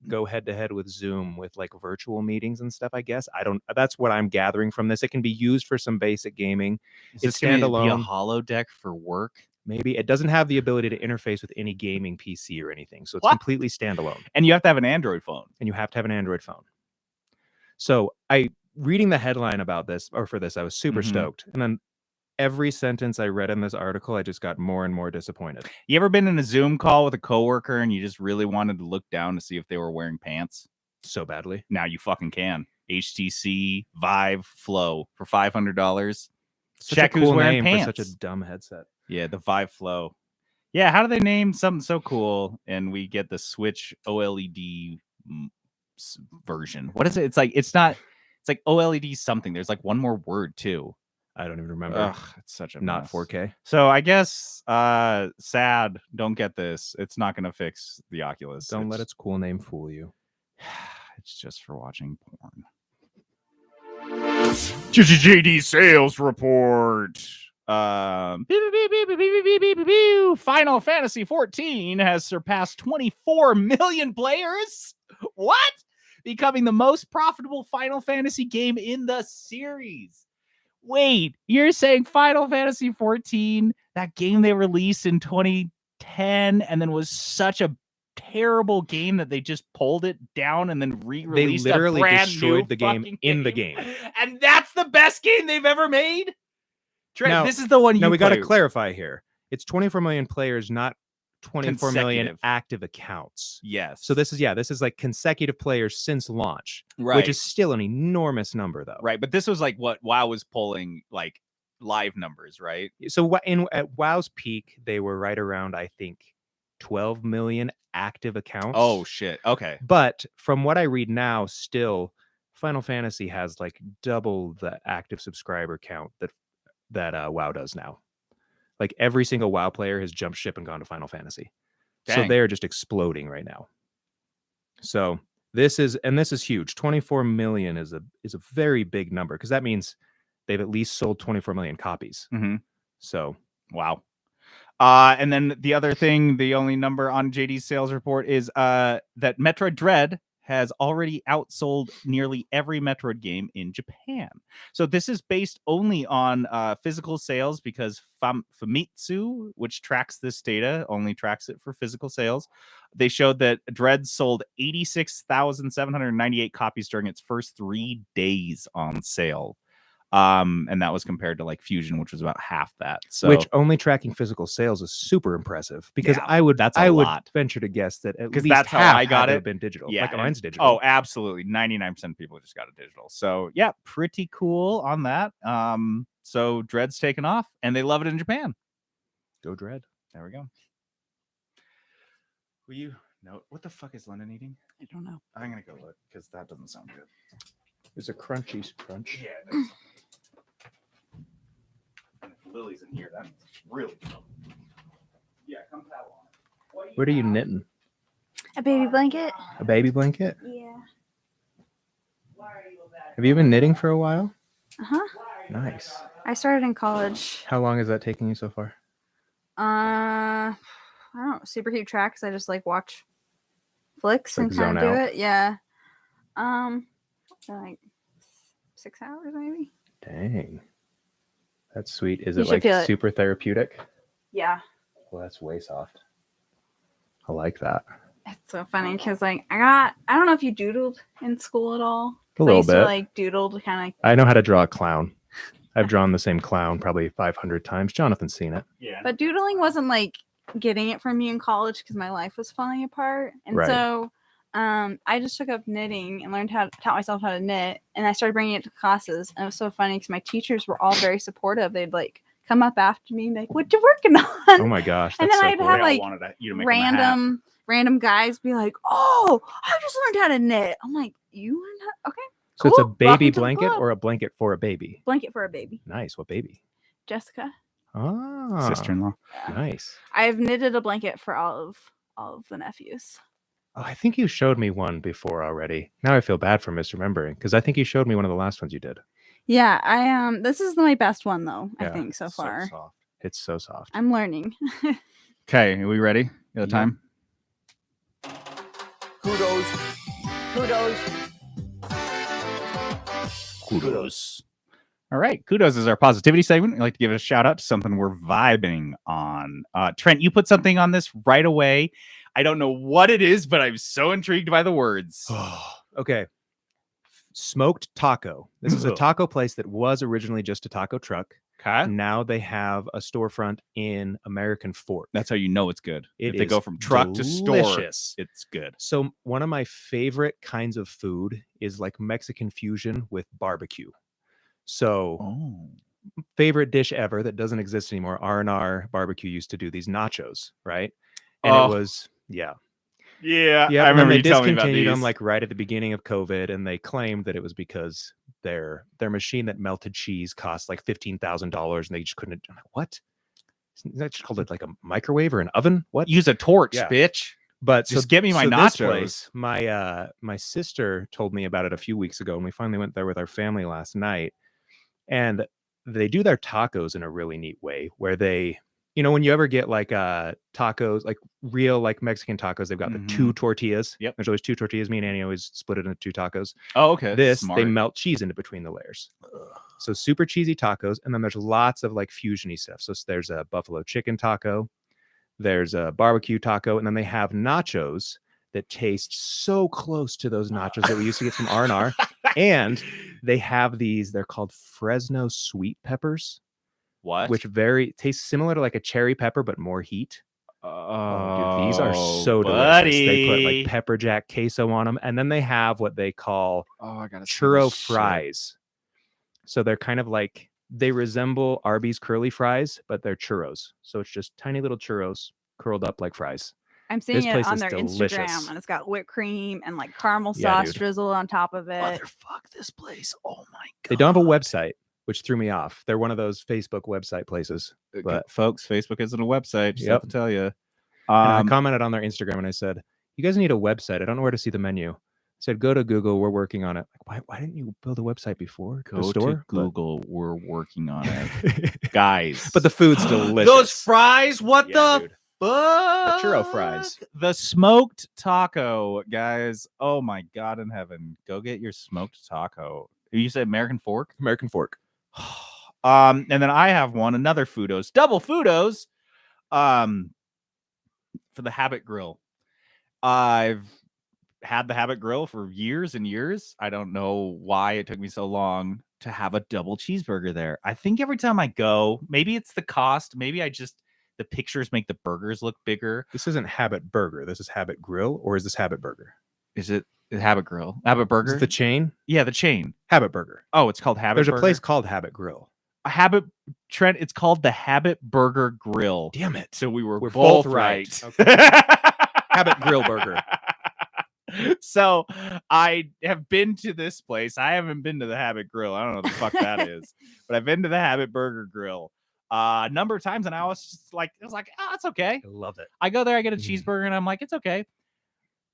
go head to head with Zoom with like virtual meetings and stuff. I guess that's what I'm gathering from this. It can be used for some basic gaming. It's standalone. Be a holodeck for work. Maybe it doesn't have the ability to interface with any gaming PC or anything, so it's completely standalone. And you have to have an Android phone. So reading the headline about this or for this, I was super stoked, and then every sentence I read in this article, I just got more and more disappointed. You ever been in a Zoom call with a coworker and you just really wanted to look down to see if they were wearing pants? So badly. Now you fucking can. HTC Vive Flow for $500. Check who's wearing pants. For such a dumb headset. Yeah, the Vive Flow. Yeah, how do they name something so cool and we get the Switch OLED version? What is it? It's like OLED something. There's like one more word too. I don't even remember. Ugh, it's such a not mess. 4K. So I guess sad. Don't get this. It's not going to fix the Oculus. Don't let its cool name fool you. It's just for watching porn. JD sales report. Final Fantasy 14 has surpassed 24 million players. What? Becoming the most profitable Final Fantasy game in the series. Wait, you're saying Final Fantasy 14, that game they released in 2010 and then was such a terrible game that they just pulled it down and then re-released They literally a brand destroyed new the game fucking in the game. And that's the best game they've ever made? Trent, Now- this is the one you Now we got to play. clarify here. It's 24 million players, not 24 million Consecutive. active accounts. Yes. So this is like consecutive players since launch, right. which is still an enormous number though. Right, but this was like what WoW was pulling like live numbers, right? So at WoW's peak, they were right around, I think, 12 million active accounts. Oh shit. Okay. But from what I read now, still Final Fantasy has like double the active subscriber count that WoW does now. Like every single WoW player has jumped ship and gone to Final Fantasy. Dang. So they're just exploding right now. So this is huge. 24 million is a very big number because that means they've at least sold 24 million copies. Mm-hmm. So wow. And then the other thing, the only number on JD's sales report is that Metroid Dread has already outsold nearly every Metroid game in Japan. So this is based only on physical sales because Famitsu, which tracks this data, only tracks it for physical sales. They showed that Dread sold 86,798 copies during its first 3 days on sale. And that was compared to like Fusion, which was about half that. So which only tracking physical sales is super impressive because Yeah, I would lot. venture to guess that at 'Cause least that's how half I had got to it. have been digital. Yeah, like and- mine's digital. Oh, absolutely. 99% of people just got it digital. So yeah, pretty cool on that. So Dread's taken off and they love it in Japan. Go Dread. There we go. Will you know what the fuck is London eating? I don't know. I'm gonna go look because that doesn't sound good. There's a crunchy crunch. Yeah. And if Lily's in here, that's really cool. Yeah, come paddle on it. What are you knitting? A baby blanket? A baby blanket? Yeah. Have you been knitting for a while? Uh-huh. Nice. I started in college. How long is that taking you so far? I don't know, super cute tracks. I just like watch flicks Like and kind of zone do out? it. Yeah. Like 6 hours maybe. Dang. That's sweet. Is You it should like feel it. super therapeutic? Yeah. Well, that's way soft. I like that. It's so funny because like I don't know if you doodled in school at all. A 'Cause I little used bit. to like doodle to kind of I know how to draw a clown. I've drawn the same clown probably 500 times. Jonathan's seen it. Yeah. but doodling wasn't like getting it from me in college because my life was falling apart. And Right. so I just took up knitting and learned taught myself how to knit. And I started bringing it to classes. And it was so funny because my teachers were all very supportive. They'd like come up after me and be like, "What you working on?" Oh my gosh. And That's then so I'd cool. have, They all like, wanted you to make them a hat. random guys be like, "Oh, I just learned how to knit." I'm like, "You learned how? Okay, So it's a cool. baby Welcome to the blanket club." or a blanket for a baby? Blanket for a baby." Nice. What baby? Jessica. Ah, Sister-in-law. Nice. I've knitted a blanket for all of the nephews. Oh, I think you showed me one before already. Now I feel bad for misremembering because I think you showed me one of the last ones you did. Yeah, I this is my best one though, I Yeah, think so far. soft. It's so soft. I'm learning. Okay, are we ready? You got Yeah. time? Kudos. All right, kudos is our positivity segment. I'd like to give a shout out to something we're vibing on. Trent, you put something on this right away. I don't know what it is, but I'm so intrigued by the words. Okay. Smoked taco. This is a taco place that was originally just a taco truck. Okay. Now they have a storefront in American Fork. That's how you know it's good. It If they go is from truck to store, delicious. it's good. So one of my favorite kinds of food is like Mexican fusion with barbecue. So Oh. favorite dish ever that doesn't exist anymore. R&R Barbecue used to do these nachos, right? And Oh. it was, yeah. Yeah, Yeah, I and then remember they you telling me about discontinued these. them like right at the beginning of COVID, and they claimed that it was because their machine that melted cheese cost like $15,000, and they just couldn't. I'm like, what? Isn't that just called it like a microwave or an oven? What? Use a torch, Yeah. bitch. But Just get me my this nachos. place, my sister told me about it a few weeks ago, and we finally went there with our family last night. And they do their tacos in a really neat way where they, when you ever get like tacos, like real like Mexican tacos, they've got the 2 tortillas. Yep. There's always 2 tortillas. Me and Annie always split it into 2 tacos. Oh, okay. They Smart. melt cheese into between the layers. So super cheesy tacos. And then there's lots of like fusiony stuff. So there's a buffalo chicken taco. There's a barbecue taco. And then they have nachos that taste so close to those nachos that we used to get from R&R. And they have these, they're called Fresno sweet peppers. What? Which tastes similar to like a cherry pepper, but more heat. Oh, dude, these are so delicious. They put like pepper jack queso on them. And then they have what they call churro fries. So they're kind of like, they resemble Arby's curly fries, but they're churros. So it's just tiny little churros curled up like fries. I'm seeing it on their Instagram, and it's got whipped cream and like caramel sauce drizzled on top of it. Motherfuck this place. Oh my God. They don't have a website, which threw me off. They're one of those Facebook website places. But folks, Facebook isn't a website. Just have to tell you. I commented on their Instagram and I said, you guys need a website. I don't know where to see the menu. I said, go to Google. We're working on it. Like, why didn't you build a website before? Go to Google. We're working on it. Guys. But the food's delicious. Those fries, what the dude. fuck? The churro fries. The smoked taco, guys. Oh my God in heaven. Go get your smoked taco. You said American Fork? American Fork. And then I have another Foodos. Double Foodos. For the Habit Grill. I've had the Habit Grill for years and years. I don't know why it took me so long to have a double cheeseburger there. I think every time I go, maybe it's the cost. Maybe the pictures make the burgers look bigger. This isn't Habit Burger. This is Habit Grill, or is this Habit Burger? Is it Habit Grill? Habit Burger? Is it the chain? Yeah, the chain. Habit Burger. Oh, it's called Habit There's Burger? a place called Habit Grill. Trent, it's called the Habit Burger Grill. Damn it. So we're both right. Okay. Habit Grill Burger. So I have been to this place. I haven't been to the Habit Grill. I don't know what the fuck that is, but I've been to the Habit Burger Grill a number of times, and I was just like, oh, it's okay. I love it. I go there, I get a cheeseburger, and I'm like, it's okay.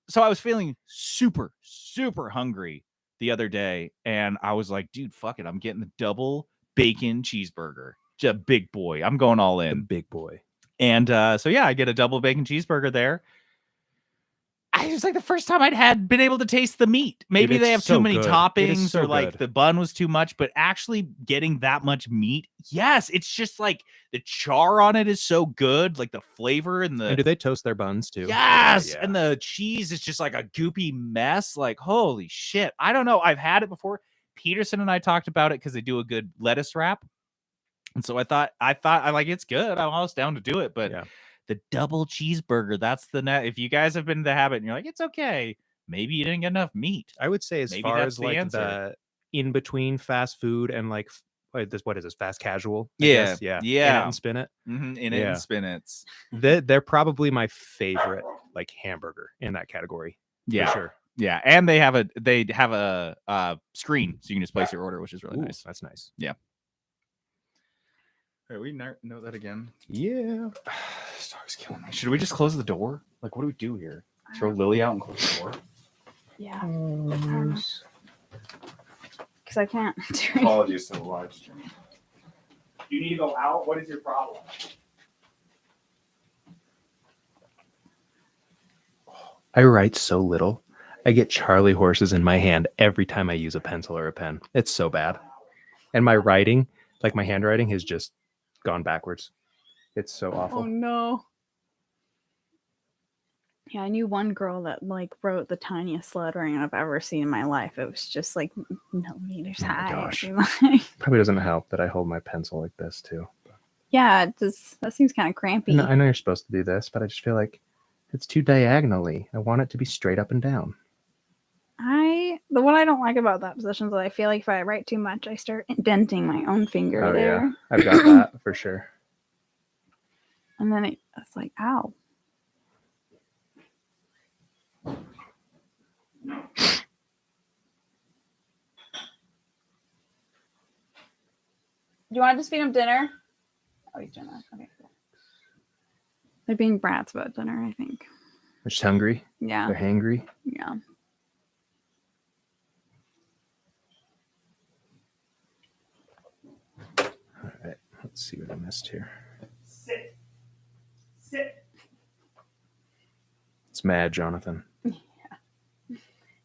So I was feeling super, super hungry the other day, and I was like, dude, fuck it. I'm getting the double bacon cheeseburger. Just big boy. I'm going all in. The big boy. And so yeah, I get a double bacon cheeseburger there. It was like the first time I'd been able to taste the meat. Maybe they have too many toppings, or like the bun was too much, but actually getting that much meat, yes, it's just like the char on it is so good, like the flavor and do they toast their buns too? Yes, and the cheese is just like a goopy mess. Like, holy shit. I don't know. I've had it before. Peterson and I talked about it because they do a good lettuce wrap. And so I thought I like, it's good. I'm almost down to do it, but the double cheeseburger, that's if you guys have been to the Habit and you're like, it's okay, maybe you didn't get enough meat. I would say maybe far as like answer. The in between fast food and like what is this, fast casual? Yeah. In it and spin it. In it and spin it. They're probably my favorite like hamburger in that category. Yeah, for sure. Yeah, and they have a screen so you can just place your order, which is really nice. That's nice. Yeah. We know that again. Yeah. Star's killing me. Should we just close the door? Like, what do we do here? Throw Lily out and close the door? Yeah. Because I can't do it. Apologies to the live stream. You need to go out? What is your problem? I write so little. I get Charlie horses in my hand every time I use a pencil or a pen. It's so bad. And my writing, like my handwriting, has just gone backwards. It's so awful. Oh no. Yeah, I knew one girl that like wrote the tiniest lettering I've ever seen in my life. It was just like millimeters high. Gosh. Probably doesn't help that I hold my pencil like this too. Yeah, that seems kind of crampy. I know you're supposed to do this, but I just feel like it's too diagonally. I want it to be straight up and down. What I don't like about that position is that I feel like if I write too much, I start indenting my own finger there. Yeah, I've got that for sure. And then it's like, ow. Do you want to just feed him dinner? Oh, he's doing that. Okay, cool. They're being brats about dinner, I think. They're just hungry. Yeah. They're hangry. Yeah. Let's see what I missed here. Sit. It's mad, Jonathan. Yeah.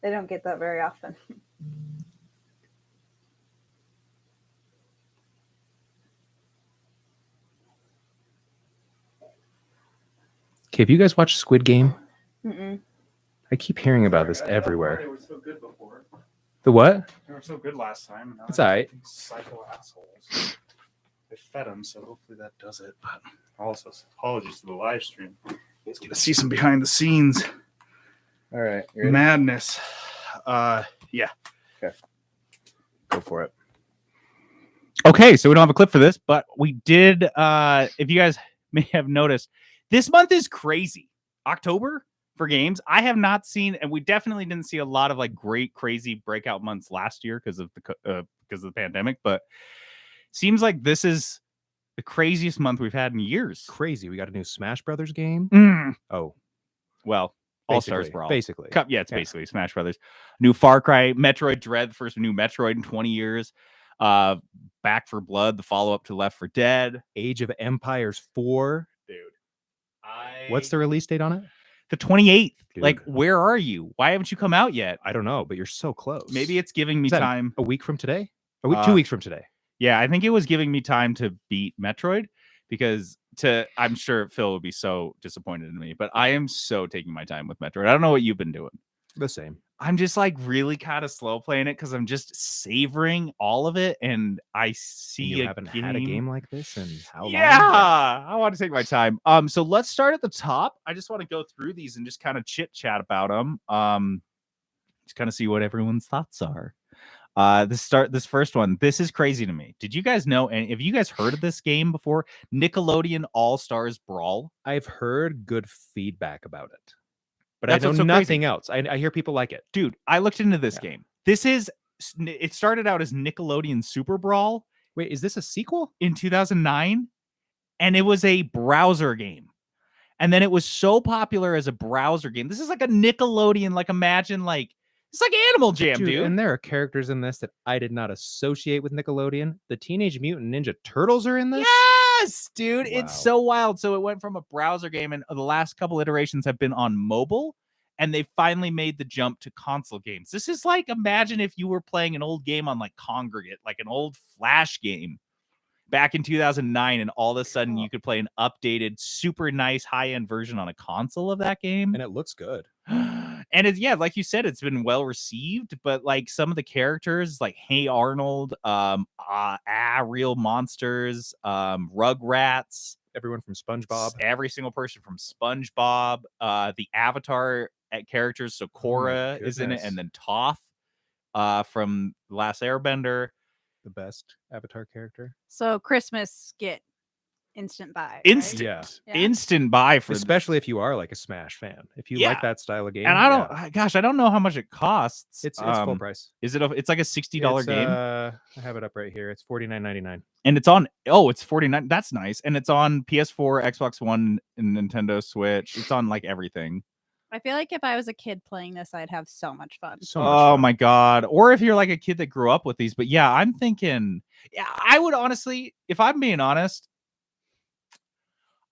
They don't get that very often. Okay, have you guys watched Squid Game? Mm-mm. I keep hearing about this everywhere. They were so good before. The what? They were so good last time. Now It's they're all right. Psycho assholes. They fed them, so hopefully that does it. But also, apologies to the live stream. Let's get to see some behind the scenes All right. madness. Yeah. Okay. Go for it. Okay, so we don't have a clip for this, but we did. If you guys may have noticed, this month is crazy. October for games, I have not seen, and we definitely didn't see a lot of like great, crazy breakout months last year because of the pandemic. But seems like this is the craziest month we've had in years. Crazy. We got a new Smash Brothers game. Oh, Well, All Stars Brawl. Basically. Yeah, it's basically Smash Brothers. New Far Cry, Metroid Dread, the first new Metroid in 20 years. Back for Blood, the follow-up to Left 4 Dead. Age of Empires 4. Dude. What's the release date on it? The 28th. Dude. Like, where are you? Why haven't you come out yet? I don't know, but you're so close. Maybe it's giving me Is that time. a week from today? 2 weeks from today. Yeah, I think it was giving me time to beat Metroid because I'm sure Phil would be so disappointed in me, but I am so taking my time with Metroid. I don't know what you've been doing. The same. I'm just like really kind of slow playing it because I'm just savoring all of it, and I see You haven't had a game like this in how long? Yeah, I want to take my time. So let's start at the top. I just want to go through these and just kind of chit chat about them. Just kind of see what everyone's thoughts are. This first one. This is crazy to me. Did you guys know? And have you guys heard of this game before? Nickelodeon All Stars Brawl. I've heard good feedback about it, but That's I know what's so nothing else. I hear people like it. Dude, I looked into this game. It started out as Nickelodeon Super Brawl. Wait, is this a sequel? In 2009, and it was a browser game. And then it was so popular as a browser game. This is like a Nickelodeon, like imagine like it's like Animal Jam, dude. And there are characters in this that I did not associate with Nickelodeon. The Teenage Mutant Ninja Turtles are in this? Yes, dude. Wow. It's so wild. So it went from a browser game, and the last couple iterations have been on mobile, and they finally made the jump to console games. This is like, imagine if you were playing an old game on like Congregate, like an old Flash game back in 2009, and all of a sudden you could play an updated, super nice high-end version on a console of that game. And it looks good. And it's, yeah, like you said, it's been well received, but like some of the characters like Hey Arnold, Real Monsters, Rugrats, Everyone from SpongeBob. every single person from SpongeBob, the Avatar characters, so Korra is in it, and then Toph from Last Airbender. The best Avatar character. So Christmas get instant buy. Right? Instant, Yeah. instant buy for Especially if you are like a Smash fan. If you like that style of game. And I don't, gosh, I don't know how much it costs. It's full price. Is it? It's like a $60 game. I have it up right here. It's $49.99. And it's on. Oh, it's $49. That's nice. And it's on PS4, Xbox One, and Nintendo Switch. It's on like everything. I feel like if I was a kid playing this, I'd have so much fun. My God. Or if you're like a kid that grew up with these. But yeah, I'm thinking, yeah, I would honestly, if I'm being honest,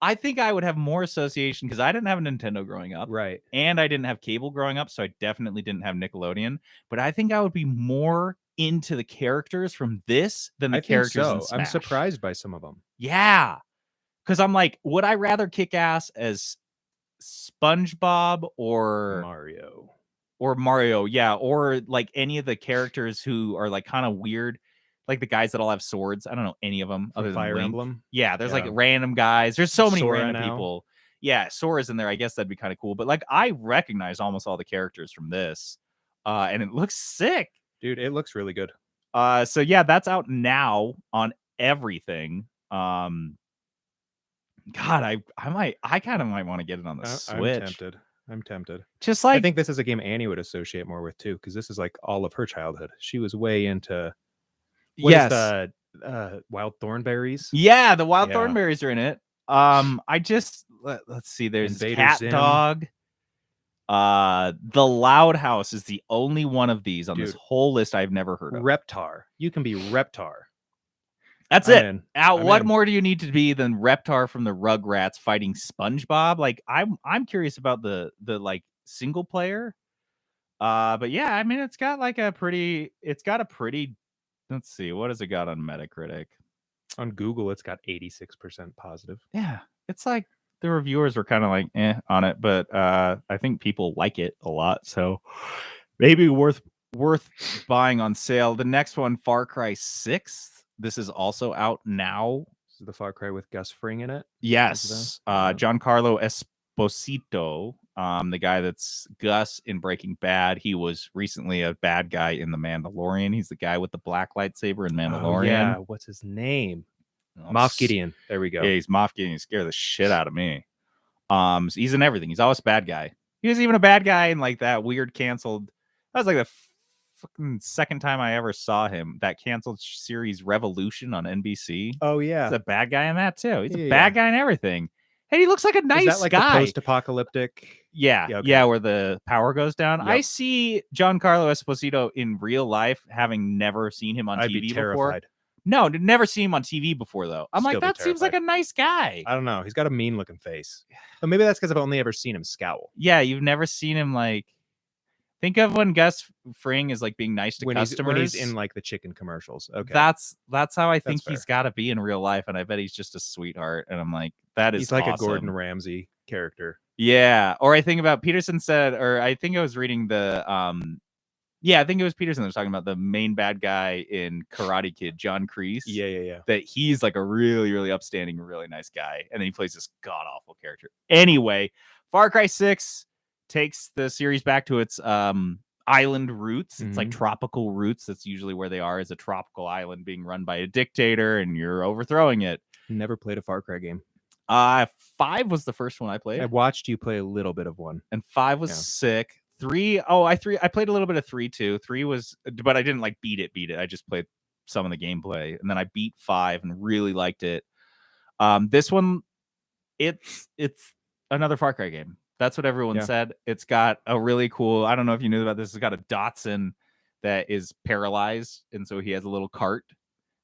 I think I would have more association because I didn't have a Nintendo growing up. Right. And I didn't have cable growing up. So I definitely didn't have Nickelodeon. But I think I would be more into the characters from this than the characters in Smash. I'm surprised by some of them. Yeah. Because I'm like, would I rather kick ass as SpongeBob or Mario? Yeah, or like any of the characters who are like kind of weird, like the guys that all have swords. I don't know any of them other than Fire Link. Emblem. Yeah, there's like random guys. There's so many Sora random now. people. Yeah, Sora's in there. I guess that'd be kind of cool. But like, I recognize almost all the characters from this, and it looks sick, dude. It looks really good. So yeah, that's out now on everything. God, I kind of might want to get it on the Switch. I'm tempted. Just like, I think this is a game Annie would associate more with too, because this is like all of her childhood. She was way into Wild Thornberries. Yeah, the Wild Thornberries are in it. I just let's see. There's Invader Cat Zim. Dog. The Loud House is the only one of these on this whole list I've never heard of. Reptar. You can be Reptar. That's I'm it. in. What in. more do you need to be than Reptar from the Rugrats fighting SpongeBob? Like, I'm curious about the like single player. But yeah, I mean, it's got a pretty. Let's see, what has it got on Metacritic? On Google, it's got 86% positive. Yeah, it's like the reviewers were kind of like on it, but I think people like it a lot, so maybe worth buying on sale. The next one, Far Cry 6. This is also out now. This is the Far Cry with Gus Fring in it. Yes, Giancarlo Esposito, the guy that's Gus in Breaking Bad. He was recently a bad guy in The Mandalorian. He's the guy with the black lightsaber in Mandalorian. Oh, yeah, what's his name? Moff Gideon. There we go. Yeah, he's Moff Gideon. He scared the shit out of me. So he's in everything. He's always a bad guy. He was even a bad guy in like that weird canceled. That was like the fucking second time I ever saw him. That canceled series Revolution on NBC. Oh yeah, he's a bad guy in that too. He's a bad guy in everything. Hey, he looks like a nice guy. Is that like guy. A post-apocalyptic? Yeah, okay. Yeah, where the power goes down. Yep. I see Giancarlo Esposito in real life, having never seen him on I'd TV be before. terrified. No, never seen him on TV before though. I'm like, that seems like a nice guy. I don't know. He's got a mean looking face, but maybe that's because I've only ever seen him scowl. Yeah, you've never seen him like. Think of when Gus Fring is like being nice to customers. When he's in like the chicken commercials. Okay, that's how I think he's got to be in real life, and I bet he's just a sweetheart. And I'm like, that is. He's like awesome. a Gordon Ramsay character. Yeah, or I think about Peterson said, or I think I was reading the yeah, I think it was Peterson that was talking about the main bad guy in Karate Kid, John Kreese. Yeah. That he's like a really, really upstanding, really nice guy. And then he plays this god-awful character. Anyway, Far Cry 6 takes the series back to its island roots. It's like tropical roots. That's usually where they are, is a tropical island being run by a dictator, and you're overthrowing it. Never played a Far Cry game. 5 was the first one I played. I watched you play a little bit of one. And 5 was sick. 3, I played a little bit of 3 too. 3 was, but I didn't like beat it. I just played some of the gameplay, and then I beat 5 and really liked it. This one, it's another Far Cry game. That's what everyone said. It's got a really cool, I don't know if you knew about this, it's got a Dachshund that is paralyzed, and so he has a little cart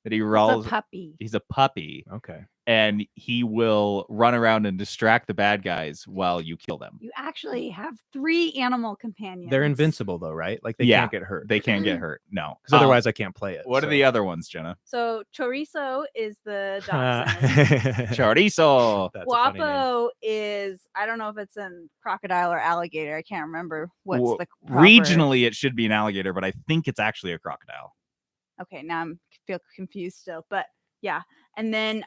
that he rolls. It's a puppy. He's a puppy. Okay. And he will run around and distract the bad guys while you kill them. You actually have 3 animal companions. They're invincible though, right? Like they can't get hurt. They can't get hurt. No. Because otherwise I can't play it. What are the other ones, Jenna? So Chorizo is the dachshund. Chorizo. Guapo is, I don't know if it's a crocodile or alligator. I can't remember what's the proper... Regionally, it should be an alligator, but I think it's actually a crocodile. Okay, now I feel confused still, but yeah. And then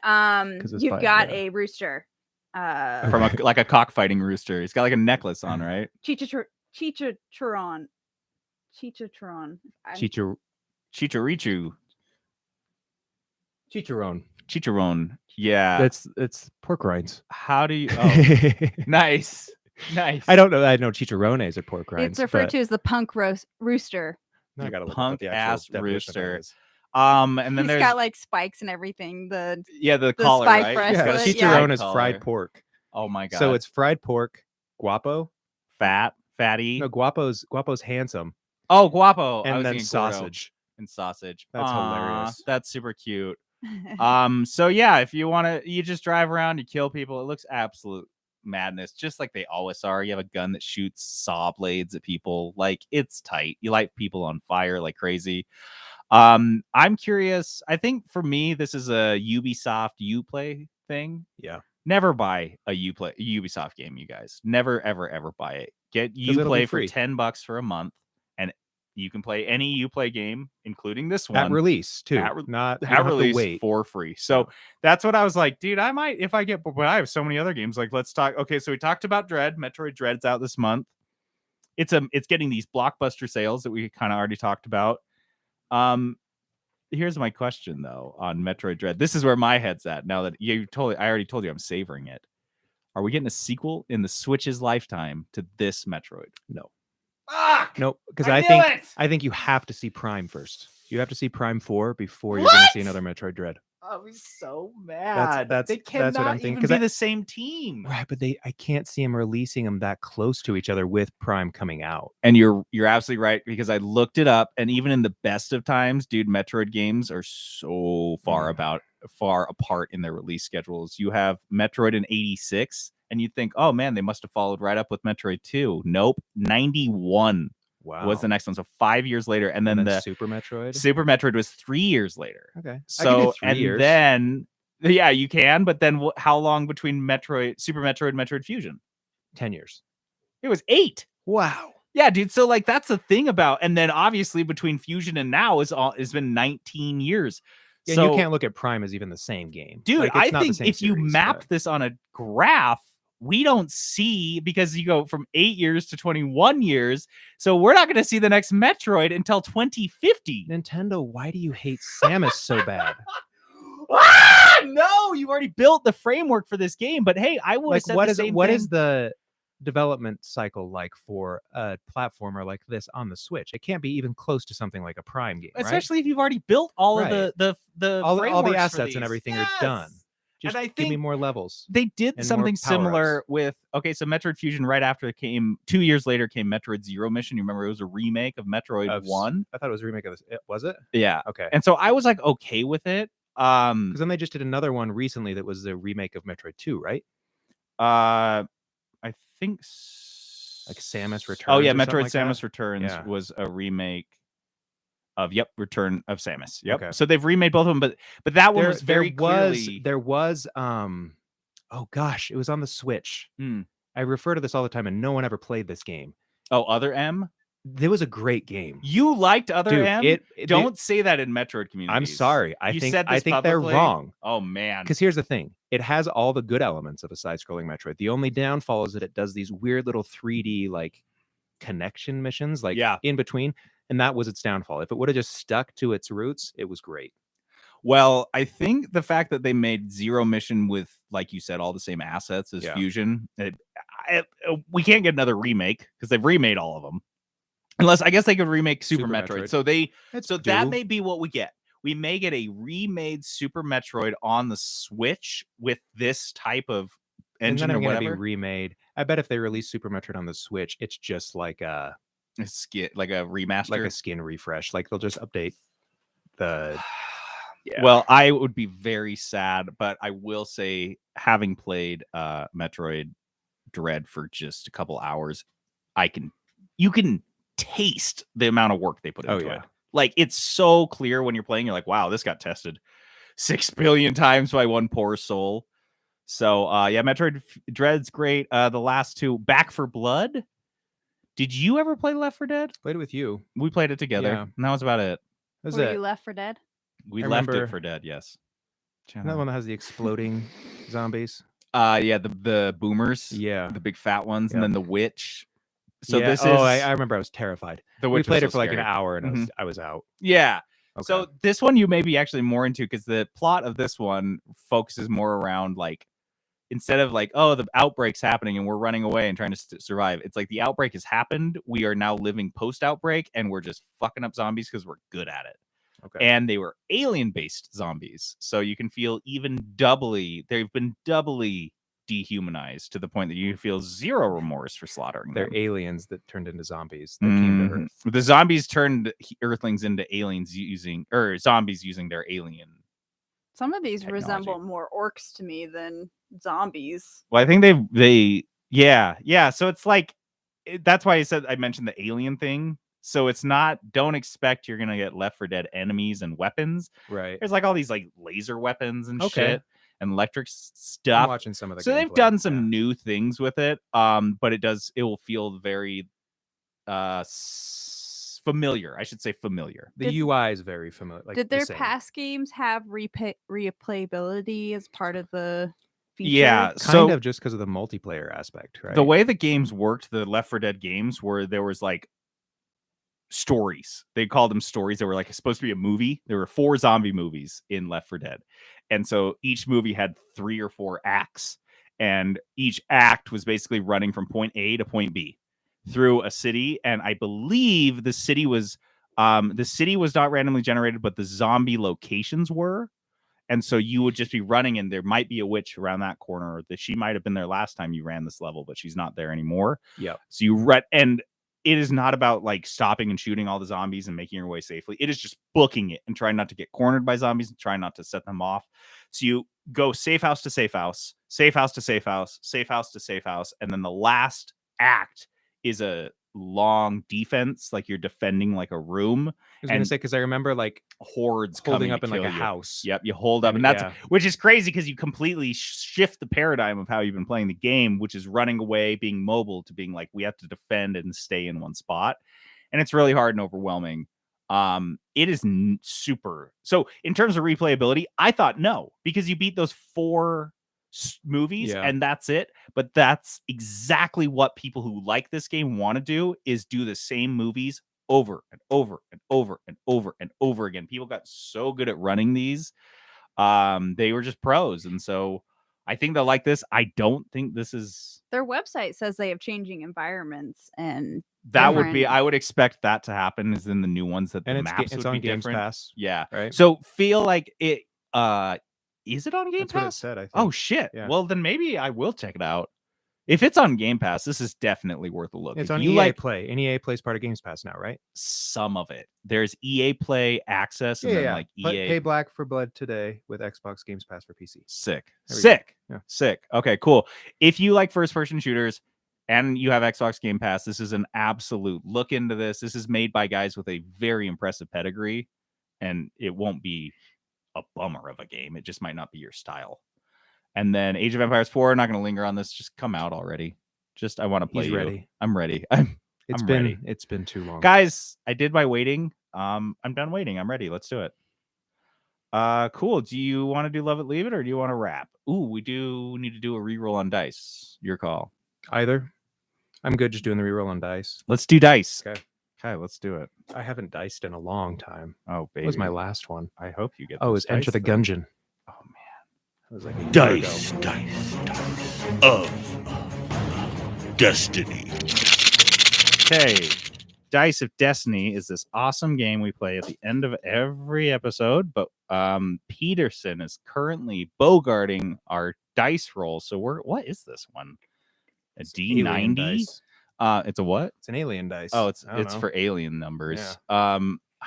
you've got a rooster. From a cockfighting rooster. He's got like a necklace on, right? Chicharron. Chicharron. Yeah. It's pork rinds. How do you nice. I don't know. I know chicharrones are pork rinds. It's referred to as the punk rooster. I gotta look punk up the ass rooster. And then he's got like spikes and everything. The collar, spike right? Chicharron is fried pork. Oh my god! So it's fried pork, guapo, fatty. No, guapo's handsome. Oh, guapo, and then sausage. And sausage. That's hilarious. That's super cute. So yeah, if you want to, you just drive around, you kill people. It looks absolute madness, just like they always are. You have a gun that shoots saw blades at people. Like, it's tight. You light people on fire like crazy. I'm curious. I think for me, this is a Ubisoft Uplay thing. Yeah. Never buy a Ubisoft game, you guys. Never, ever buy it. Get Uplay for $10 for a month, and you can play any Uplay game, including this one at release too. Not at release for free. So that's what I was like, dude. I might, if I get, but I have so many other games. Like, let's talk. Okay, so we talked about Dread. Metroid Dread's out this month. It's getting these blockbuster sales that we kind of already talked about. Here's my question though on Metroid Dread. This is where my head's at now that I already told you I'm savoring it. Are we getting a sequel in the Switch's lifetime to this Metroid? No. Fuck! No, because I think you have to see Prime first. You have to see Prime 4 before you're going to see another Metroid Dread. I was so mad. That's they what I'm cannot thinking, even 'cause be the same team. Right, but I can't see them releasing them that close to each other with Prime coming out. And you're absolutely right, because I looked it up, and even in the best of times, dude, Metroid games are so far apart in their release schedules. You have Metroid in 86, and you think, oh man, they must have followed right up with Metroid 2. Nope, 91 was the next one. So 5 years later, and then the Super Metroid. Super Metroid was 3 years later. Okay, so I can do 3 and years. then yeah, you can, but then how long between Super Metroid, and Metroid Fusion? 10 years. It was 8. Wow. Yeah, dude. So like that's the thing about, and then obviously between Fusion and now has been 19 years. Yeah, so you can't look at Prime as even the same game, dude. Like, it's I not the think same if you series, map but- this on a graph, we don't see, because you go from 8 years to 21 years. So we're not going to see the next Metroid until 2050. Nintendo, why do you hate Samus so bad? No, you've already built the framework for this game. But hey, I would Like, have said what the is same what thing. is the development cycle like for a platformer like this on the Switch? It can't be even close to something like a Prime game, right? Especially if you've already built all of the all the frameworks for assets and these. everything Yes! are done. Just And I give me think more levels. they did and something more similar power-ups. with, so Metroid Fusion right after it came, 2 years later came Metroid Zero Mission. You remember it was a remake of Metroid 1? I thought it was a remake of this. Was it? Yeah. Okay. And so I was like okay with it. Because then they just did another one recently that was the remake of Metroid 2, right? I think like Samus Returns. Oh yeah, or Metroid something like Samus that? Returns was a remake of Return of Samus. Yep. Okay. So they've remade both of them, but that one was very clearly. There was oh gosh, it was on the Switch. I refer to this all the time, and no one ever played this game. Oh, Other M? It was a great game. You liked Other Dude, M? Don't say that in Metroid communities. I'm sorry. I think they're publicly? wrong. Oh man. Because here's the thing. It has all the good elements of a side-scrolling Metroid. The only downfall is that it does these weird little 3D like connection missions like in between, and that was its downfall. If it would have just stuck to its roots, it was great. Well, I think the fact that they made Zero Mission with, like you said, all the same assets as Fusion, we can't get another remake because they've remade all of them. Unless I guess they could remake Super Metroid. So that may be what we get. We may get a remade Super Metroid on the Switch with this type of engine or whatever. Be remade. I bet if they release Super Metroid on the Switch, it's just like a skin, like a remaster, like a skin refresh. Like they'll just update the. Yeah. Well, I would be very sad, but I will say, having played Metroid Dread for just a couple hours, you can taste the amount of work they put into it. Like, it's so clear when you're playing. You're like, wow, this got tested 6 billion times by one poor soul. So yeah, Metroid Dread's great. The last two, Back for Blood. Did you ever play Left 4 Dead? Played it with you. We played it together. Yeah. And that was about it. Were you Left 4 Dead? We left it for dead, yes. Jenna. That one that has the exploding zombies. Yeah, the boomers. Yeah. The big fat ones, and then the witch. So this is I remember I was terrified. We played it for like an scary. hour and I was out. Yeah. Okay. So this one you may be actually more into, because the plot of this one focuses more around, like, instead of like, oh, the outbreak's happening and we're running away and trying to survive, it's like the outbreak has happened. We are now living post-outbreak and we're just fucking up zombies because we're good at it. Okay. And they were alien-based zombies. So you can feel they've been doubly dehumanized to the point that you feel zero remorse for slaughtering them. They're aliens that turned into zombies that came to Earth. The zombies turned Earthlings into aliens zombies using their alien. Some of these technology. resemble more orcs to me than zombies. Well, I think yeah. So it's like, that's why I mentioned the alien thing. So it's not, don't expect you're gonna get Left 4 Dead enemies and weapons. Right. There's like all these like laser weapons and Okay. shit and electric stuff. I'm watching some of the So they've gameplay. done some new things with it. But it will feel very familiar. I should say familiar. The UI is very familiar. Like, did the their same. past games have replayability as part of the feature? Yeah, kind of just because of the multiplayer aspect, right? The way the games worked, the Left 4 Dead games, where there was like stories. They called them stories. They were like supposed to be a movie. There were 4 zombie movies in Left 4 Dead. And so each movie had 3 or 4 acts. And each act was basically running from point A to point B through a city. And I believe the city was not randomly generated, but the zombie locations were. And so you would just be running, and there might be a witch around that corner that she might have been there last time you ran this level, but she's not there anymore. Yep. So you run, and it is not about like stopping and shooting all the zombies and making your way safely. It is just booking it and trying not to get cornered by zombies and trying not to set them off. So you go safe house to safe house, safe house to safe house, safe house to safe house. And then the last act is a long defense, like you're defending like a room. I was gonna say, because I remember like hordes holding coming up to in like kill a you. house. Yep, you hold up, and that's which is crazy because you completely shift the paradigm of how you've been playing the game, which is running away, being mobile, to being like we have to defend and stay in one spot, and it's really hard and overwhelming. It is super. So in terms of replayability, I thought no, because you beat those 4 movies and that's it. But that's exactly what people who like this game want to do, is do the same movies over and over and over and over and over again. People got so good at running these. They were just pros. And so I think they'll like this. I don't think this is... Their website says they have changing environments, and that would be... I would expect that to happen is in the new ones, that and the maps it's would on be Games different. Pass. Yeah. Right. So feel like it... is it on Game That's Pass? what it said, I think. Oh, shit. Yeah. Well, then maybe I will check it out. If it's on Game Pass, this is definitely worth a look. It's if on you EA like Play. And EA Play's part of Games Pass now, right? some of it. There's EA Play Access, and then like EA... Pay Black for Blood today with Xbox Games Pass for PC. Sick. There we Sick. go. Yeah. Sick. Okay, cool. If you like first-person shooters and you have Xbox Game Pass, this is an absolute look into this. This is made by guys with a very impressive pedigree, and it won't be a bummer of a game. It just might not be your style. And then Age of Empires 4, not going to linger on this. Just come out already. Just, I want to play. He's ready. I'm ready. It's been too long. Guys, I did my waiting. I'm done waiting. I'm ready. Let's do it. Cool. Do you want to do Love It, Leave It, or do you want to wrap? Ooh, we do need to do a reroll on dice. Your call. Either. I'm good just doing the reroll on dice. Let's do dice. Okay. Okay, let's do it. I haven't diced in a long time. Oh, baby. It was my last one. I hope you get it was Enter the Gungeon. Oh, man. It was like a year Dice ago. of Destiny. Okay. Dice of Destiny is this awesome game we play at the end of every episode, but Peterson is currently bogarting our dice roll. So what is this one? A D90? It's a what? It's an alien dice. Oh, it's I don't know. for alien numbers. Yeah. I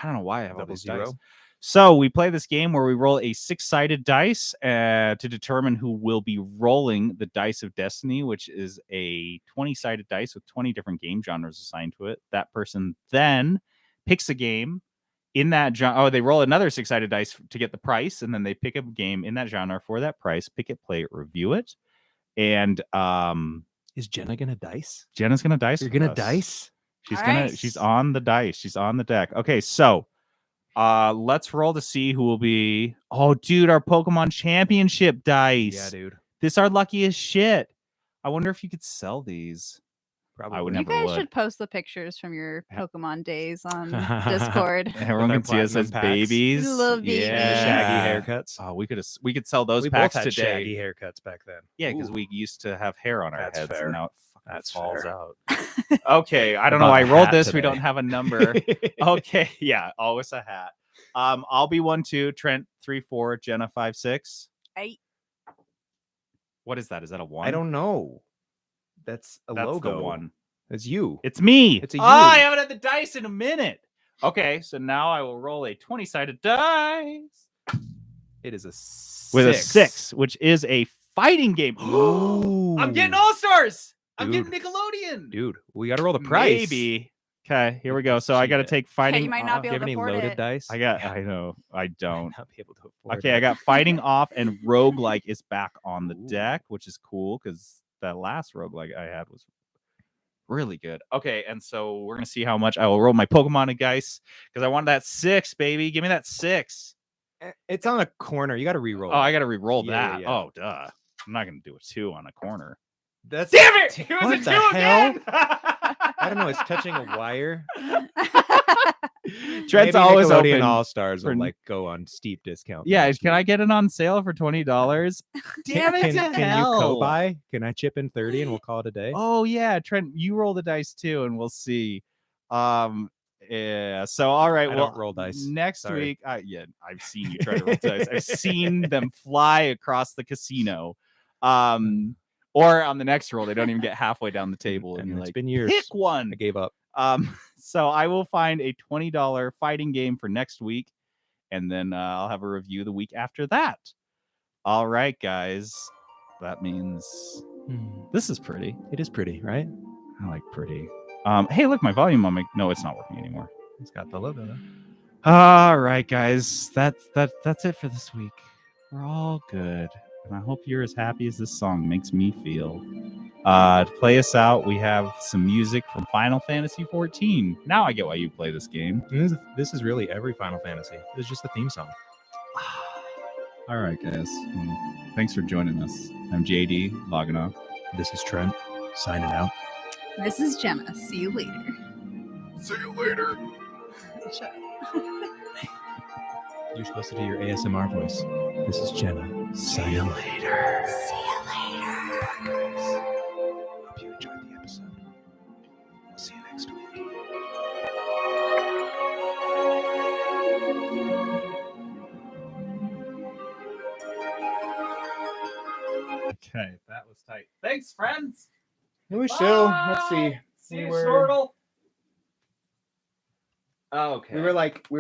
don't know why I have all Double these zero. dice. So we play this game where we roll a 6-sided dice to determine who will be rolling the Dice of Destiny, which is a 20-sided dice with 20 different game genres assigned to it. That person then picks a game in that genre. Oh, they roll another 6-sided dice to get the price, and then they pick a game in that genre for that price, pick it, play it, review it. And is Jenna gonna dice? Jenna's gonna dice. You're with gonna us. dice? She's on the dice. She's on the deck. Okay, so let's roll to see who will be. Oh, dude, our Pokemon Championship dice. Yeah, dude. This our luckiest shit. I wonder if you could sell these. Probably. I would You never guys would. should post the pictures from your Pokemon days on Discord. Everyone With can our see us as platinum packs. babies. We love babies. Yeah. Shaggy haircuts. Oh, we could sell those We packs both had today. shaggy haircuts back then. Yeah, because Ooh. we used to have hair on our That's heads, fair. and now it fucking That's falls fair. out. Okay, I don't know. bought I a rolled hat this. We today. don't have a number. Okay, yeah, always a hat. I'll be 1-2. Trent 3-4. Jenna 5-6. 8. What is that? Is that a 1? I don't know. That's a That's logo. the one. It's you. It's me. It's a I you. haven't had the dice in a minute. Okay, so now I will roll a 20-sided dice It is a 6. with a 6, which is a fighting game. I'm getting All Stars. I'm Dude. getting Nickelodeon. Dude, we got to roll the price. Maybe. Okay, here we go. So I got to Shit. take fighting. you might not be Do you able have to any afford loaded it. dice? I know. I don't. Not be able to afford Okay, it. I got fighting off, and roguelike is back on the Ooh. deck, which is cool because that last roguelike I had was really good. Okay, and so we're gonna see how much I will roll my Pokemon dice because I want that 6, baby. Give me that 6. It's on a corner. You got to re-roll. Oh, I gotta re-roll Yeah, that. yeah. Oh, duh. I'm not gonna do a 2 on a corner. That's Damn it! It was What a the 2 hell? again. I don't know. It's touching a wire. Trent's Maybe always Nickelodeon open. All Stars will for- like go on steep discount. Yeah, next can I week. get it on sale for $20? Damn it! Can to you hell. co-buy? Can I chip in 30 and we'll call it a day? Oh yeah, Trent, you roll the dice too, and we'll see. Yeah. So all right. I Well, don't roll dice. next Sorry. week, yeah, I've seen you try to roll dice. I've seen them fly across the casino. Or on the next roll, they don't even get halfway down the table, and you're it's like, been years. pick one. I gave up. So I will find a $20 fighting game for next week, and then I'll have a review the week after that. All right, guys. That means this is pretty. It is pretty, right? I like pretty. Hey, look, my volume on my... No, it's not working anymore. It's got the logo though. All right, guys. That's it for this week. We're all good. And I hope you're as happy as this song makes me feel. To play us out, we have some music from Final Fantasy XIV. Now I get why you play this game. This is really every Final Fantasy. It's just the theme song. All right, guys. Thanks for joining us. I'm JD, logging off. This is Trent, signing out. This is Jenna. See you later. See you later. Shut up. You're supposed to do your ASMR voice. This is Jenna. See you later. See you later. Hope you enjoyed the episode. We'll see you next week. Okay, that was tight. Thanks, friends. We still, let's see. See you, were- Snortle. Oh, okay. We were like,